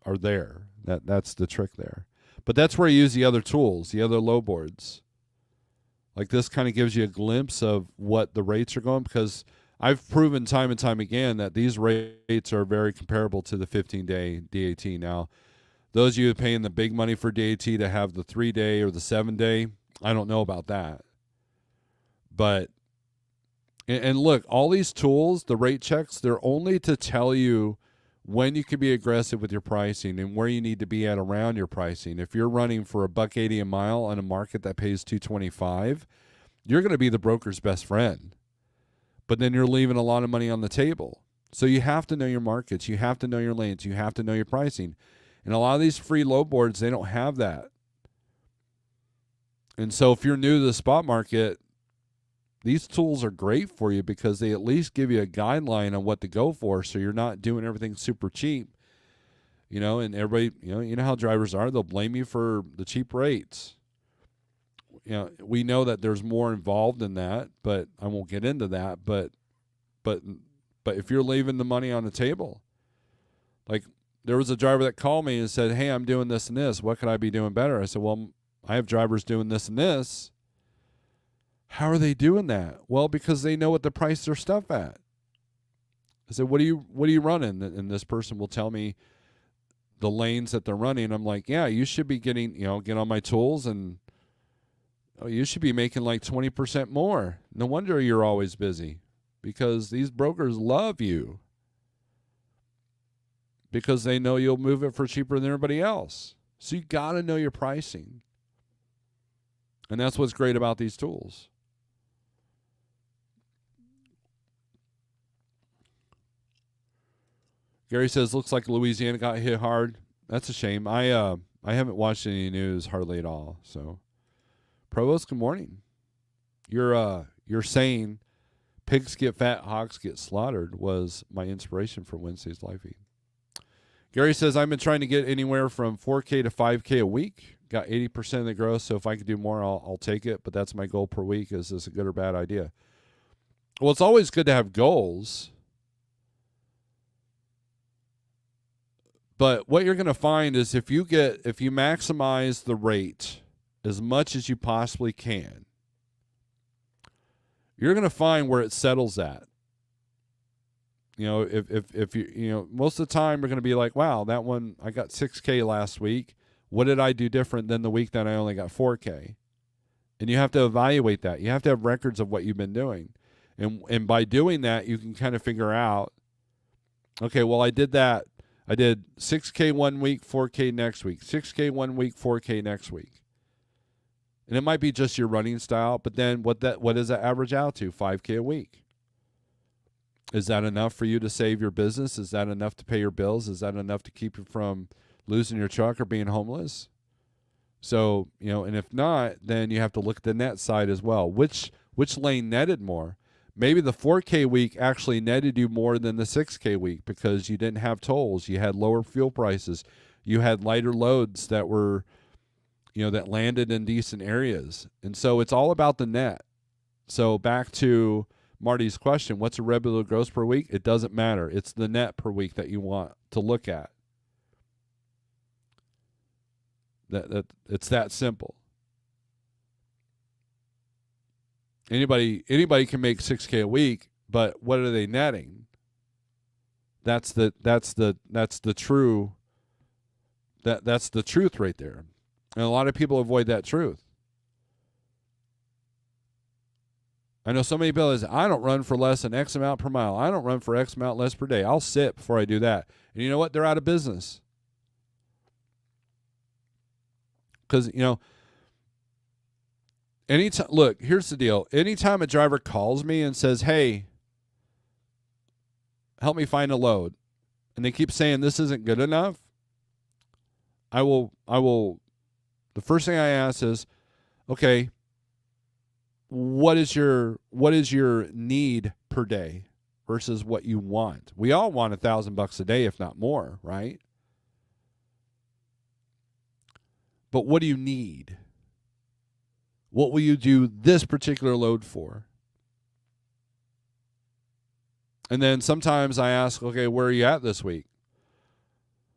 are there. That's the trick there. But that's where you use the other tools, the other load boards. Like this kind of gives you a glimpse of what the rates are going, because I've proven time and time again that these rates are very comparable to the 15-day DAT. Now, those of you paying the big money for DAT to have the 3-day or the 7-day, I don't know about that. But, and look, all these tools, the rate checks, they're only to tell you when you can be aggressive with your pricing and where you need to be at around your pricing. If you're running for $1.80 a mile on a market that pays $2.25, you're going to be the broker's best friend. But then you're leaving a lot of money on the table. So you have to know your markets. You have to know your lanes. You have to know your pricing. And a lot of these free load boards, they don't have that. And so if you're new to the spot market, these tools are great for you because they at least give you a guideline on what to go for, so you're not doing everything super cheap. And everybody, you know how drivers are. They'll blame you for the cheap rates. We know that there's more involved in that, but I won't get into that. But if you're leaving the money on the table, like there was a driver that called me and said, "Hey, I'm doing this and this. What could I be doing better?" I said, "Well, I have drivers doing this and this." "How are they doing that?" "Well, because they know what to price their stuff at." I said, what are you running?" And this person will tell me the lanes that they're running. I'm like, "Yeah, you should be getting, get on my tools, and you should be making like 20% more. No wonder you're always busy, because these brokers love you because they know you'll move it for cheaper than everybody else. So you got to know your pricing. And that's what's great about these tools. Gary says, looks like Louisiana got hit hard. That's a shame. I haven't watched any news hardly at all. So, Provost, good morning. You're saying pigs get fat, hogs get slaughtered was my inspiration for Wednesday's live feed. Gary says, I've been trying to get anywhere from 4K to 5K a week. Got 80% of the gross, so if I could do more, I'll take it. But that's my goal per week. Is this a good or bad idea? Well, it's always good to have goals. But what you're going to find is if you maximize the rate as much as you possibly can, you're going to find where it settles at. If you most of the time you're going to be like, wow, that one I got 6K last week. What did I do different than the week that I only got 4K? And you have to evaluate that. You have to have records of what you've been doing. And by doing that, you can kind of figure out, okay, well, I did that. I did 6K one week, 4K next week, 6K one week, 4K next week. And it might be just your running style, but then what does that average out to? 5K a week. Is that enough for you to save your business? Is that enough to pay your bills? Is that enough to keep you from losing your truck or being homeless? So, and if not, then you have to look at the net side as well. Which lane netted more? Maybe the 4K week actually netted you more than the 6K week because you didn't have tolls. You had lower fuel prices. You had lighter loads that were, that landed in decent areas. And so it's all about the net. So back to Marty's question, what's a regular gross per week? It doesn't matter. It's the net per week that you want to look at. That it's that simple. Anybody can make 6K a week, but what are they netting? That's the truth right there. And a lot of people avoid that truth. I know so many people say, I don't run for less than X amount per mile. I don't run for X amount less per day. I'll sit before I do that. And you know what? They're out of business. Because, anytime, look, here's the deal. Anytime a driver calls me and says, hey, help me find a load, and they keep saying this isn't good enough, I will, the first thing I ask is, okay, what is your need per day versus what you want? We all want $1,000 a day, if not more, right? But what do you need? What will you do this particular load for? And then sometimes I ask, okay, where are you at this week?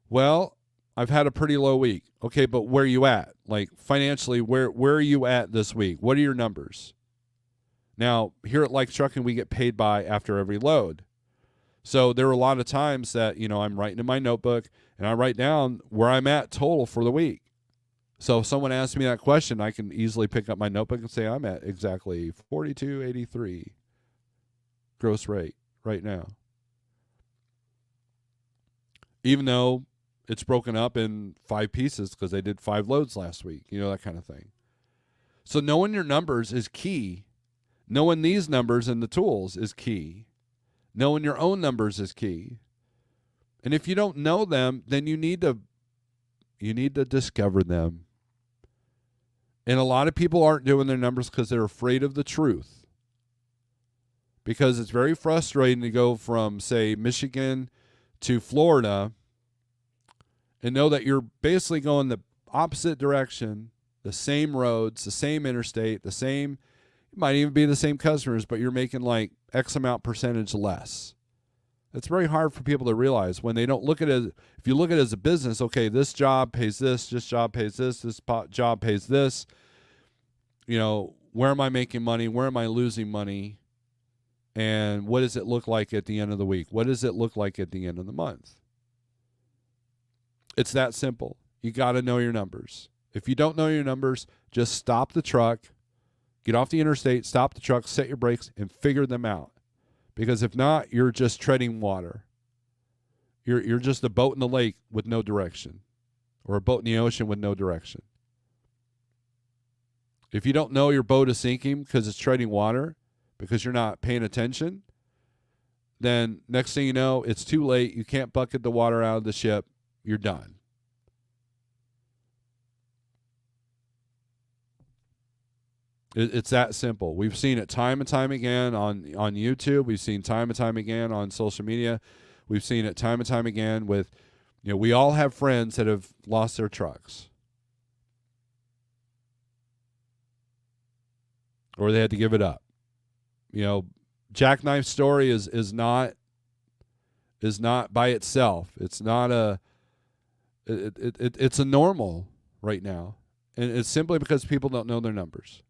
Well, I've had a pretty low week. Okay, but where are you at? Like financially, where are you at this week? What are your numbers? Now, here at Like Trucking, we get paid by after every load. So there are a lot of times that, I'm writing in my notebook and I write down where I'm at total for the week. So if someone asks me that question, I can easily pick up my notebook and say I'm at exactly 42.83 gross rate right now. Even though it's broken up in 5 pieces because they did 5 loads last week, that kind of thing. So knowing your numbers is key. Knowing these numbers in the tools is key. Knowing your own numbers is key. And if you don't know them, then you need to discover them. And a lot of people aren't doing their numbers because they're afraid of the truth. Because it's very frustrating to go from, say, Michigan to Florida and know that you're basically going the opposite direction, the same roads, the same interstate, it might even be the same customers, but you're making like X amount percentage less. It's very hard for people to realize when they don't look at it. If you look at it as a business, okay, this job pays this job pays this job pays this. Where am I making money? Where am I losing money? And what does it look like at the end of the week? What does it look like at the end of the month? It's that simple. You got to know your numbers. If you don't know your numbers, just stop the truck, get off the interstate, stop the truck, set your brakes, and figure them out. Because if not, you're just treading water. You're just a boat in the lake with no direction, or a boat in the ocean with no direction. If you don't know your boat is sinking because it's treading water, because you're not paying attention, then next thing you know, it's too late. You can't bucket the water out of the ship. You're done. It's that simple. We've seen it time and time again on YouTube. We've seen time and time again on social media. We've seen it time and time again with, we all have friends that have lost their trucks. Or they had to give it up. Jackknife story is not by itself. It's not it's a normal right now. And it's simply because people don't know their numbers.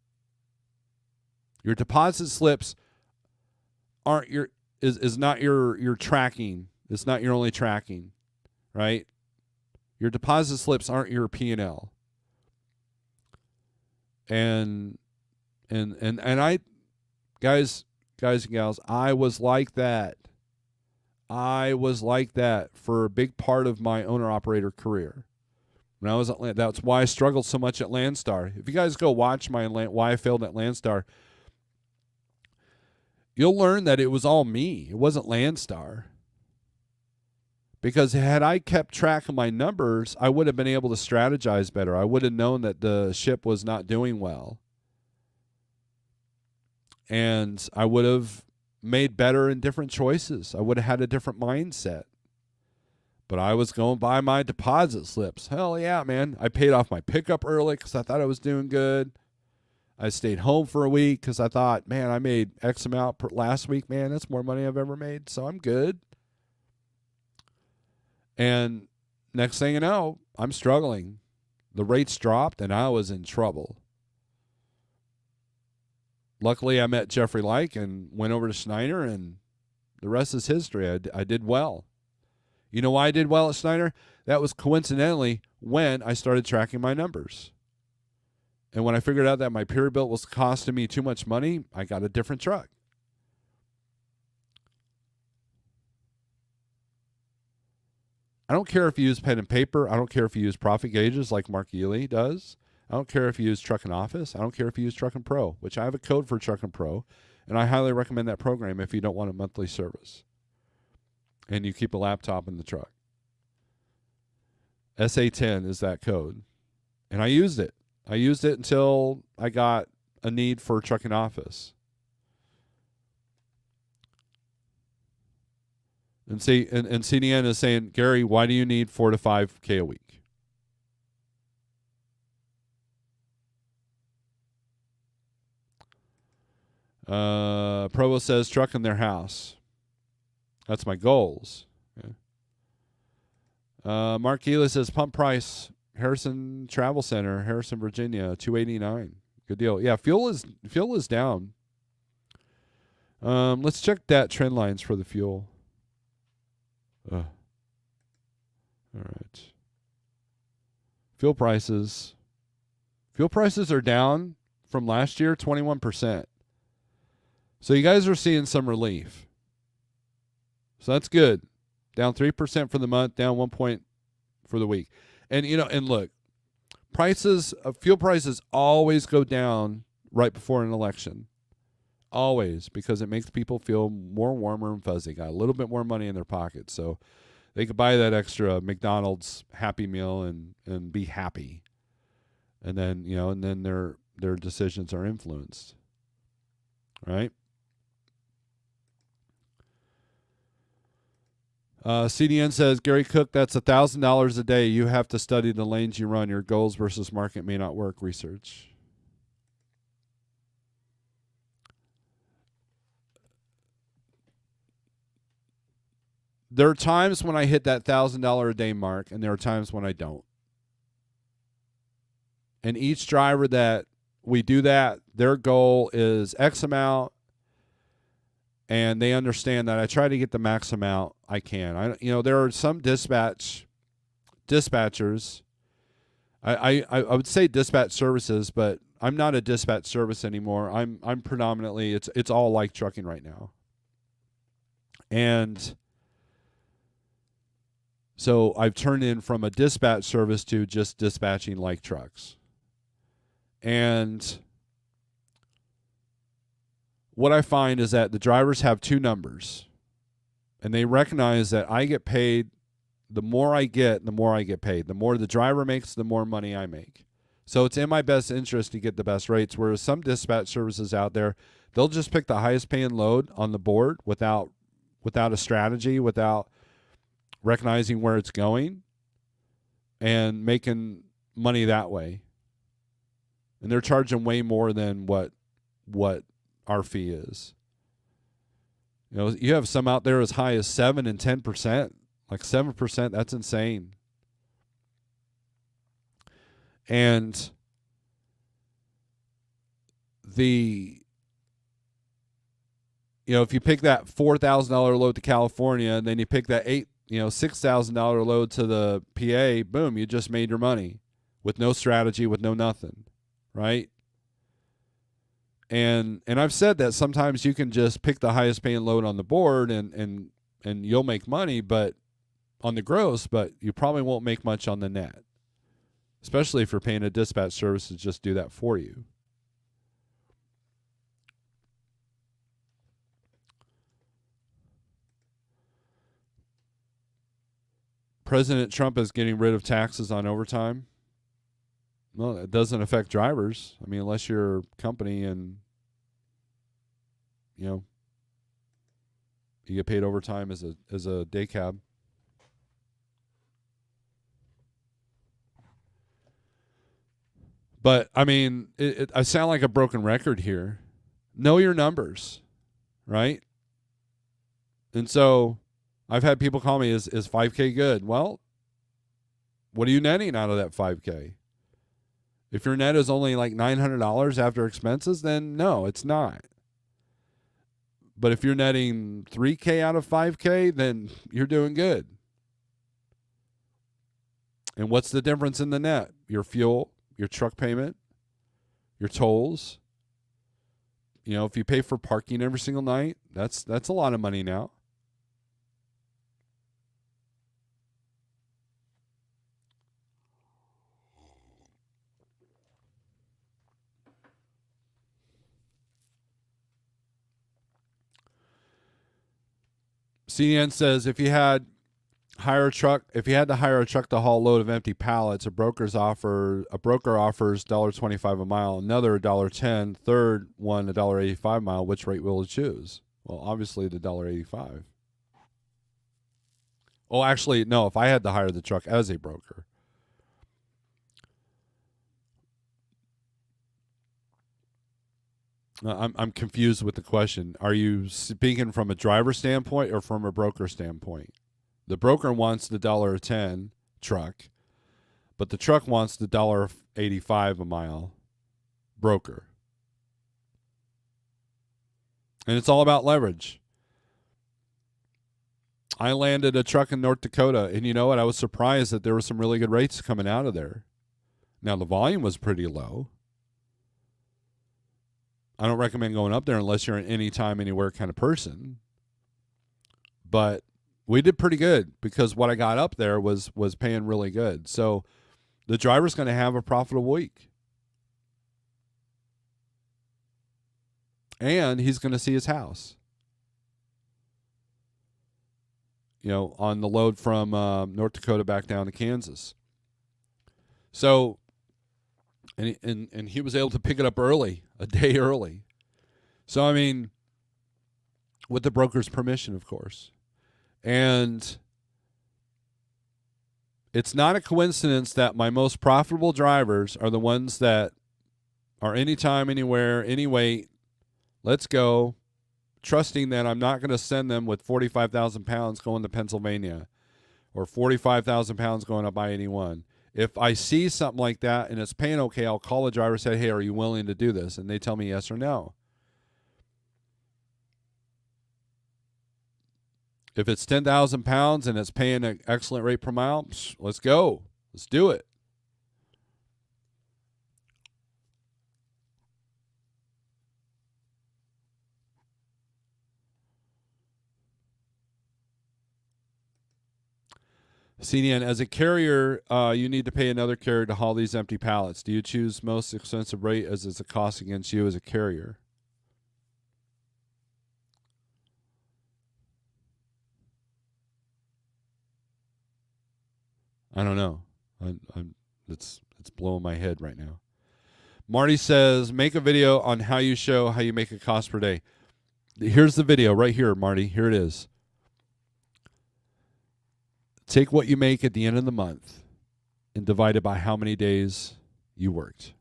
Your deposit slips is not your tracking. It's not your only tracking, right? Your deposit slips aren't your P&L. And I guys and gals, I was like that. I was like that for a big part of my owner-operator career. When I was at that's why I struggled so much at Landstar. If you guys go watch my why I failed at Landstar, you'll learn that it was all me. It wasn't Landstar. Because had I kept track of my numbers, I would have been able to strategize better. I would have known that the ship was not doing well. And I would have made better and different choices. I would have had a different mindset. But I was going by my deposit slips. Hell yeah, man. I paid off my pickup early because I thought I was doing good. I stayed home for a week because I thought, man, I made X amount last week. Man, that's more money I've ever made, so I'm good. And next thing you know, I'm struggling. The rates dropped, and I was in trouble. Luckily, I met Jeffrey Like and went over to Schneider, and the rest is history. I did well. You know why I did well at Schneider? That was coincidentally when I started tracking my numbers. And when I figured out that my Peterbilt was costing me too much money, I got a different truck. I don't care if you use pen and paper. I don't care if you use profit gauges like Mark Ely does. I don't care if you use Truckin' Office. I don't care if you use Truckin' Pro, which I have a code for Truckin' Pro, and I highly recommend that program if you don't want a monthly service and you keep a laptop in the truck. SA10 is that code, and I used it. I used it until I got a need for Truckin' Office. And see, and CDN is saying, Gary, why do you need 4 to 5K a week? Provo says truck in their house. That's my goals. Okay. Mark Keeler says pump price Harrison Travel Center, Harrison, Virginia, $2.89. Good deal. Yeah, fuel is down. Let's check that trend lines for the fuel. All right. Fuel prices are down from last year 21%. So you guys are seeing some relief. So that's good. Down 3% for the month, down 1 point for the week. And look, fuel prices always go down right before an election. Always, because it makes people feel more warmer and fuzzy, got a little bit more money in their pocket. So they could buy that extra McDonald's Happy Meal and be happy. And then their decisions are influenced. Right? CDN says, Gary Cook, that's $1,000 a day. You have to study the lanes you run. Your goals versus market may not work. Research. There are times when I hit that $1,000 a day mark, and there are times when I don't. And each driver that we do that, their goal is X amount, and they understand that I try to get the max amount I can. There are some dispatchers. I would say dispatch services, but I'm not a dispatch service anymore. I'm predominantly it's all like trucking right now. And so I've turned in from a dispatch service to just dispatching like trucks. And what I find is that the drivers have two numbers, and they recognize that I get paid. The more I get, the more I get paid. The more the driver makes, the more money I make. So it's in my best interest to get the best rates, whereas some dispatch services out there, they'll just pick the highest paying load on the board without a strategy, without recognizing where it's going, and making money that way. And they're charging way more than what our fee is. You have some out there as high as 7 and 10%. Like 7%, that's insane. And the if you pick that $4,000 load to California, and then you pick that $6,000 load to the PA, boom, you just made your money with no strategy, with no nothing, right? And I've said that sometimes you can just pick the highest paying load on the board and you'll make money, but on the gross, but you probably won't make much on the net, especially if you're paying a dispatch service to just do that for you. President Trump is getting rid of taxes on overtime. Well, it doesn't affect drivers. I mean, unless you're a company and, you get paid overtime as a day cab. But, I mean, I sound like a broken record here. Know your numbers, right? And so I've had people call me, is 5K good? Well, what are you netting out of that 5K? If your net is only like $900 after expenses, then no, it's not. But if you're netting 3K out of 5K, then you're doing good. And what's the difference in the net? Your fuel, your truck payment, your tolls. If you pay for parking every single night, that's a lot of money now. CNN says if you had to hire a truck to haul a load of empty pallets, a broker offers $1.25 a mile, another $1.10, third one $1.85 a mile. Which rate will you choose? Well, obviously the $1.85. Oh, actually, no. If I had to hire the truck as a broker, I'm confused with the question. Are you speaking from a driver standpoint or from a broker standpoint? The broker wants the $1.10 truck, but the truck wants the $1.85 a mile broker. And it's all about leverage. I landed a truck in North Dakota, and you know what? I was surprised that there were some really good rates coming out of there. Now, the volume was pretty low. I don't recommend going up there unless you're an anytime, anywhere kind of person. But we did pretty good because what I got up there was paying really good. So the driver's going to have a profitable week. And he's going to see his house. On the load from North Dakota back down to Kansas. So, and he was able to pick it up early, a day early. So, I mean, with the broker's permission, of course. And it's not a coincidence that my most profitable drivers are the ones that are anytime, anywhere, any weight, let's go, trusting that I'm not going to send them with 45,000 pounds going to Pennsylvania or 45,000 pounds going up I-81. If I see something like that and it's paying okay, I'll call the driver and say, hey, are you willing to do this? And they tell me yes or no. If it's 10,000 pounds and it's paying an excellent rate per mile, let's go. Let's do it. CDN, as a carrier, you need to pay another carrier to haul these empty pallets. Do you choose most expensive rate as it's a cost against you as a carrier? I don't know. It's blowing my head right now. Marty says, make a video on how you show how you make a cost per day. Here's the video right here, Marty. Here it is. Take what you make at the end of the month and divide it by how many days you worked.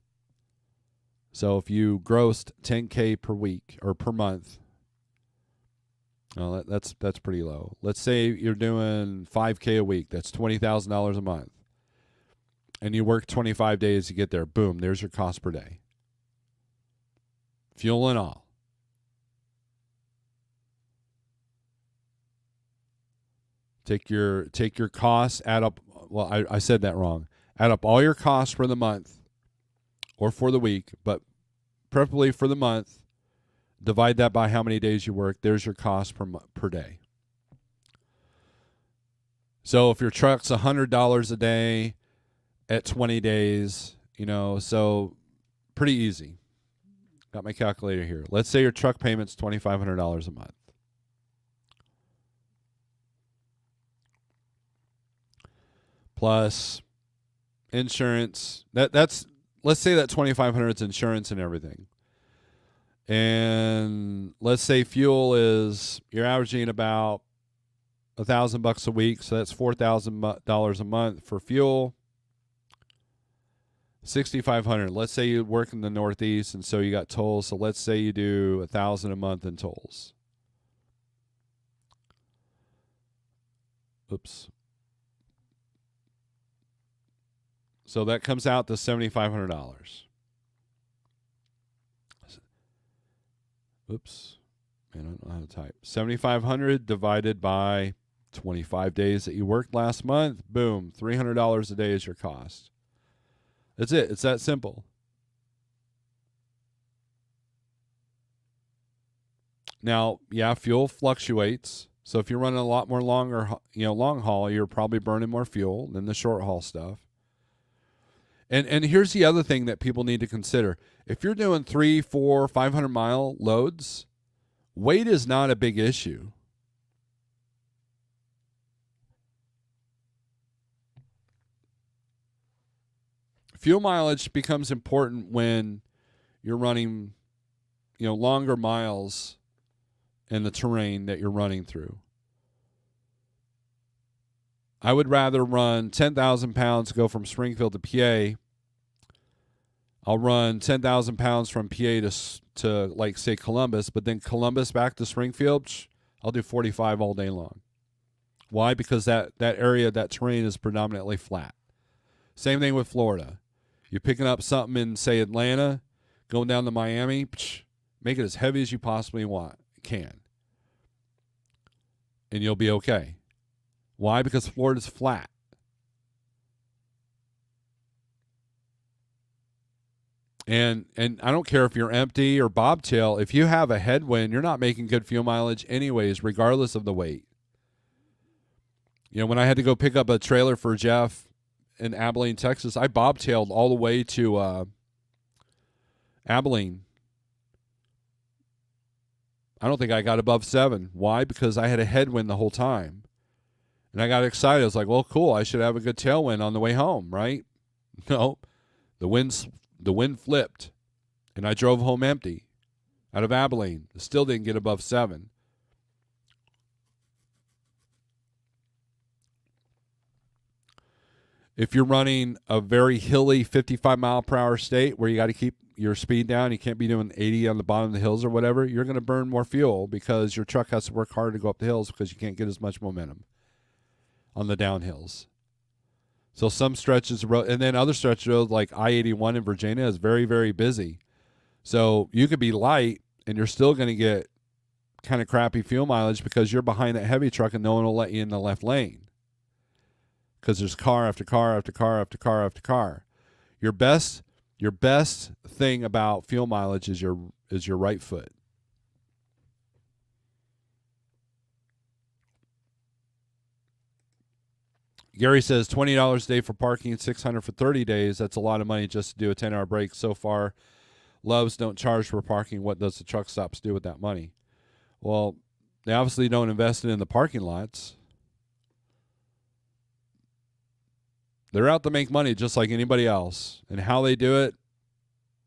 So if you grossed 10K per week or per month, well, that's pretty low. Let's say you're doing 5K a week. That's $20,000 a month. And you work 25 days to get there. Boom, there's your cost per day. Fuel and all. Take your costs, add up. Well, I said that wrong. Add up all your costs for the month or for the week, but preferably for the month. Divide that by how many days you work. There's your cost per day. So if your truck's $100 a day at 20 days, so pretty easy. Got my calculator here. Let's say your truck payment's $2,500 a month. Plus insurance. That's let's say that $2,500 is insurance and everything. And let's say fuel is you're averaging about $1,000 a week, so that's $4,000 a month for fuel. $6,500. Let's say you work in the Northeast, and so you got tolls. So let's say you do $1,000 a month in tolls. Oops. So that comes out to $7,500. Oops. Man, I don't know how to type. 7,500 divided by 25 days that you worked last month. Boom. $300 a day is your cost. That's it. It's that simple. Now, yeah, fuel fluctuates. So if you're running a lot more long haul, you're probably burning more fuel than the short haul stuff. And here's the other thing that people need to consider. If you're doing 300, 400, 500 mile loads, weight is not a big issue. Fuel mileage becomes important when you're running, longer miles in the terrain that you're running through. I would rather run 10,000 pounds, go from Springfield to PA. I'll run 10,000 pounds from PA to like, say, Columbus, but then Columbus back to Springfield, I'll do 45 all day long. Why? Because that area, that terrain is predominantly flat. Same thing with Florida. You're picking up something in, say, Atlanta, going down to Miami, make it as heavy as you possibly can. And you'll be okay. Why? Because Florida's flat. And I don't care if you're empty or bobtail. If you have a headwind, you're not making good fuel mileage anyways, regardless of the weight. When I had to go pick up a trailer for Jeff in Abilene, Texas, I bobtailed all the way to Abilene. I don't think I got above 7. Why? Because I had a headwind the whole time. And I got excited. I was like, well, cool. I should have a good tailwind on the way home, right? No. The wind flipped, and I drove home empty out of Abilene. Still didn't get above 7. If you're running a very hilly 55-mile-per-hour state where you got to keep your speed down, you can't be doing 80 on the bottom of the hills or whatever, you're going to burn more fuel because your truck has to work harder to go up the hills because you can't get as much momentum on the downhills. So some stretches of road, and then other stretches of road like I-81 in Virginia is very, very busy. So you could be light, and you're still going to get kind of crappy fuel mileage because you're behind that heavy truck and no one will let you in the left lane because there's car after car after car after car after car. Your best thing about fuel mileage is your right foot. Gary says $20 a day for parking, $600 for 30 days. That's a lot of money just to do a 10-hour break. So far, Loves don't charge for parking. What does the truck stops do with that money? Well, they obviously don't invest it in the parking lots. They're out to make money just like anybody else. And how they do it,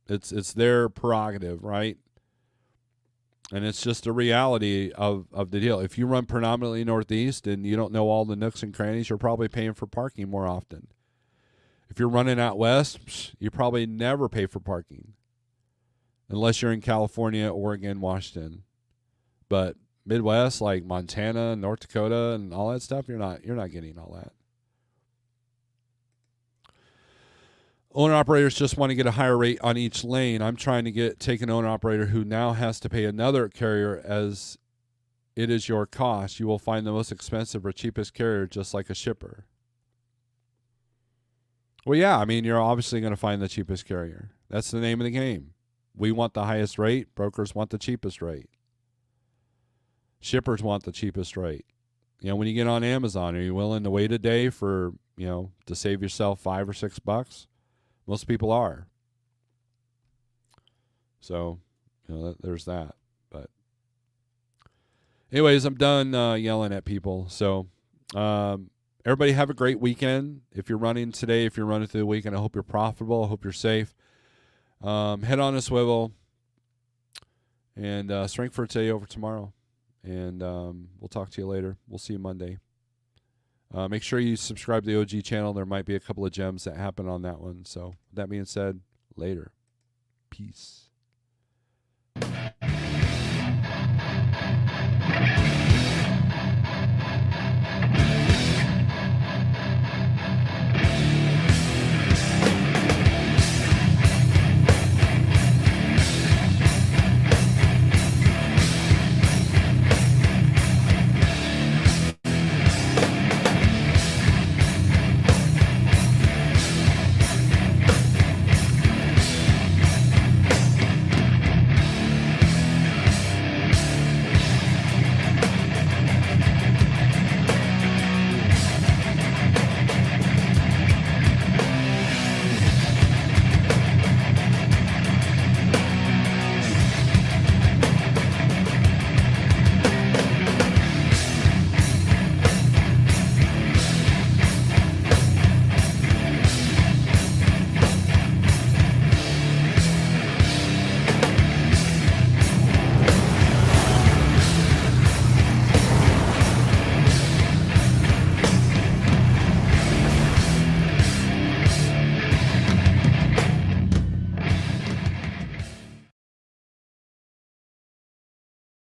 it's their prerogative, right? And it's just a reality of the deal. If you run predominantly Northeast and you don't know all the nooks and crannies, you're probably paying for parking more often. If you're running out West, you probably never pay for parking unless you're in California, Oregon, Washington. But Midwest, like Montana, North Dakota, and all that stuff, you're not getting all that. Owner-operators just want to get a higher rate on each lane. I'm trying to take an owner-operator who now has to pay another carrier as it is your cost. You will find the most expensive or cheapest carrier just like a shipper. Well, yeah, I mean, you're obviously going to find the cheapest carrier. That's the name of the game. We want the highest rate. Brokers want the cheapest rate. Shippers want the cheapest rate. You know, when you get on Amazon, are you willing to wait a day for, you know, to save yourself $5 or $6? Most people are. So, you know, there's that. But anyways, I'm done yelling at people. So, everybody have a great weekend. If you're running today, if you're running through the weekend, I hope you're profitable. I hope you're safe. Head on a swivel. And strength for today over tomorrow. And we'll talk to you later. We'll see you Monday. Make sure you subscribe to the OG channel. There might be a couple of gems that happen on that one. So, with that being said, later. Peace.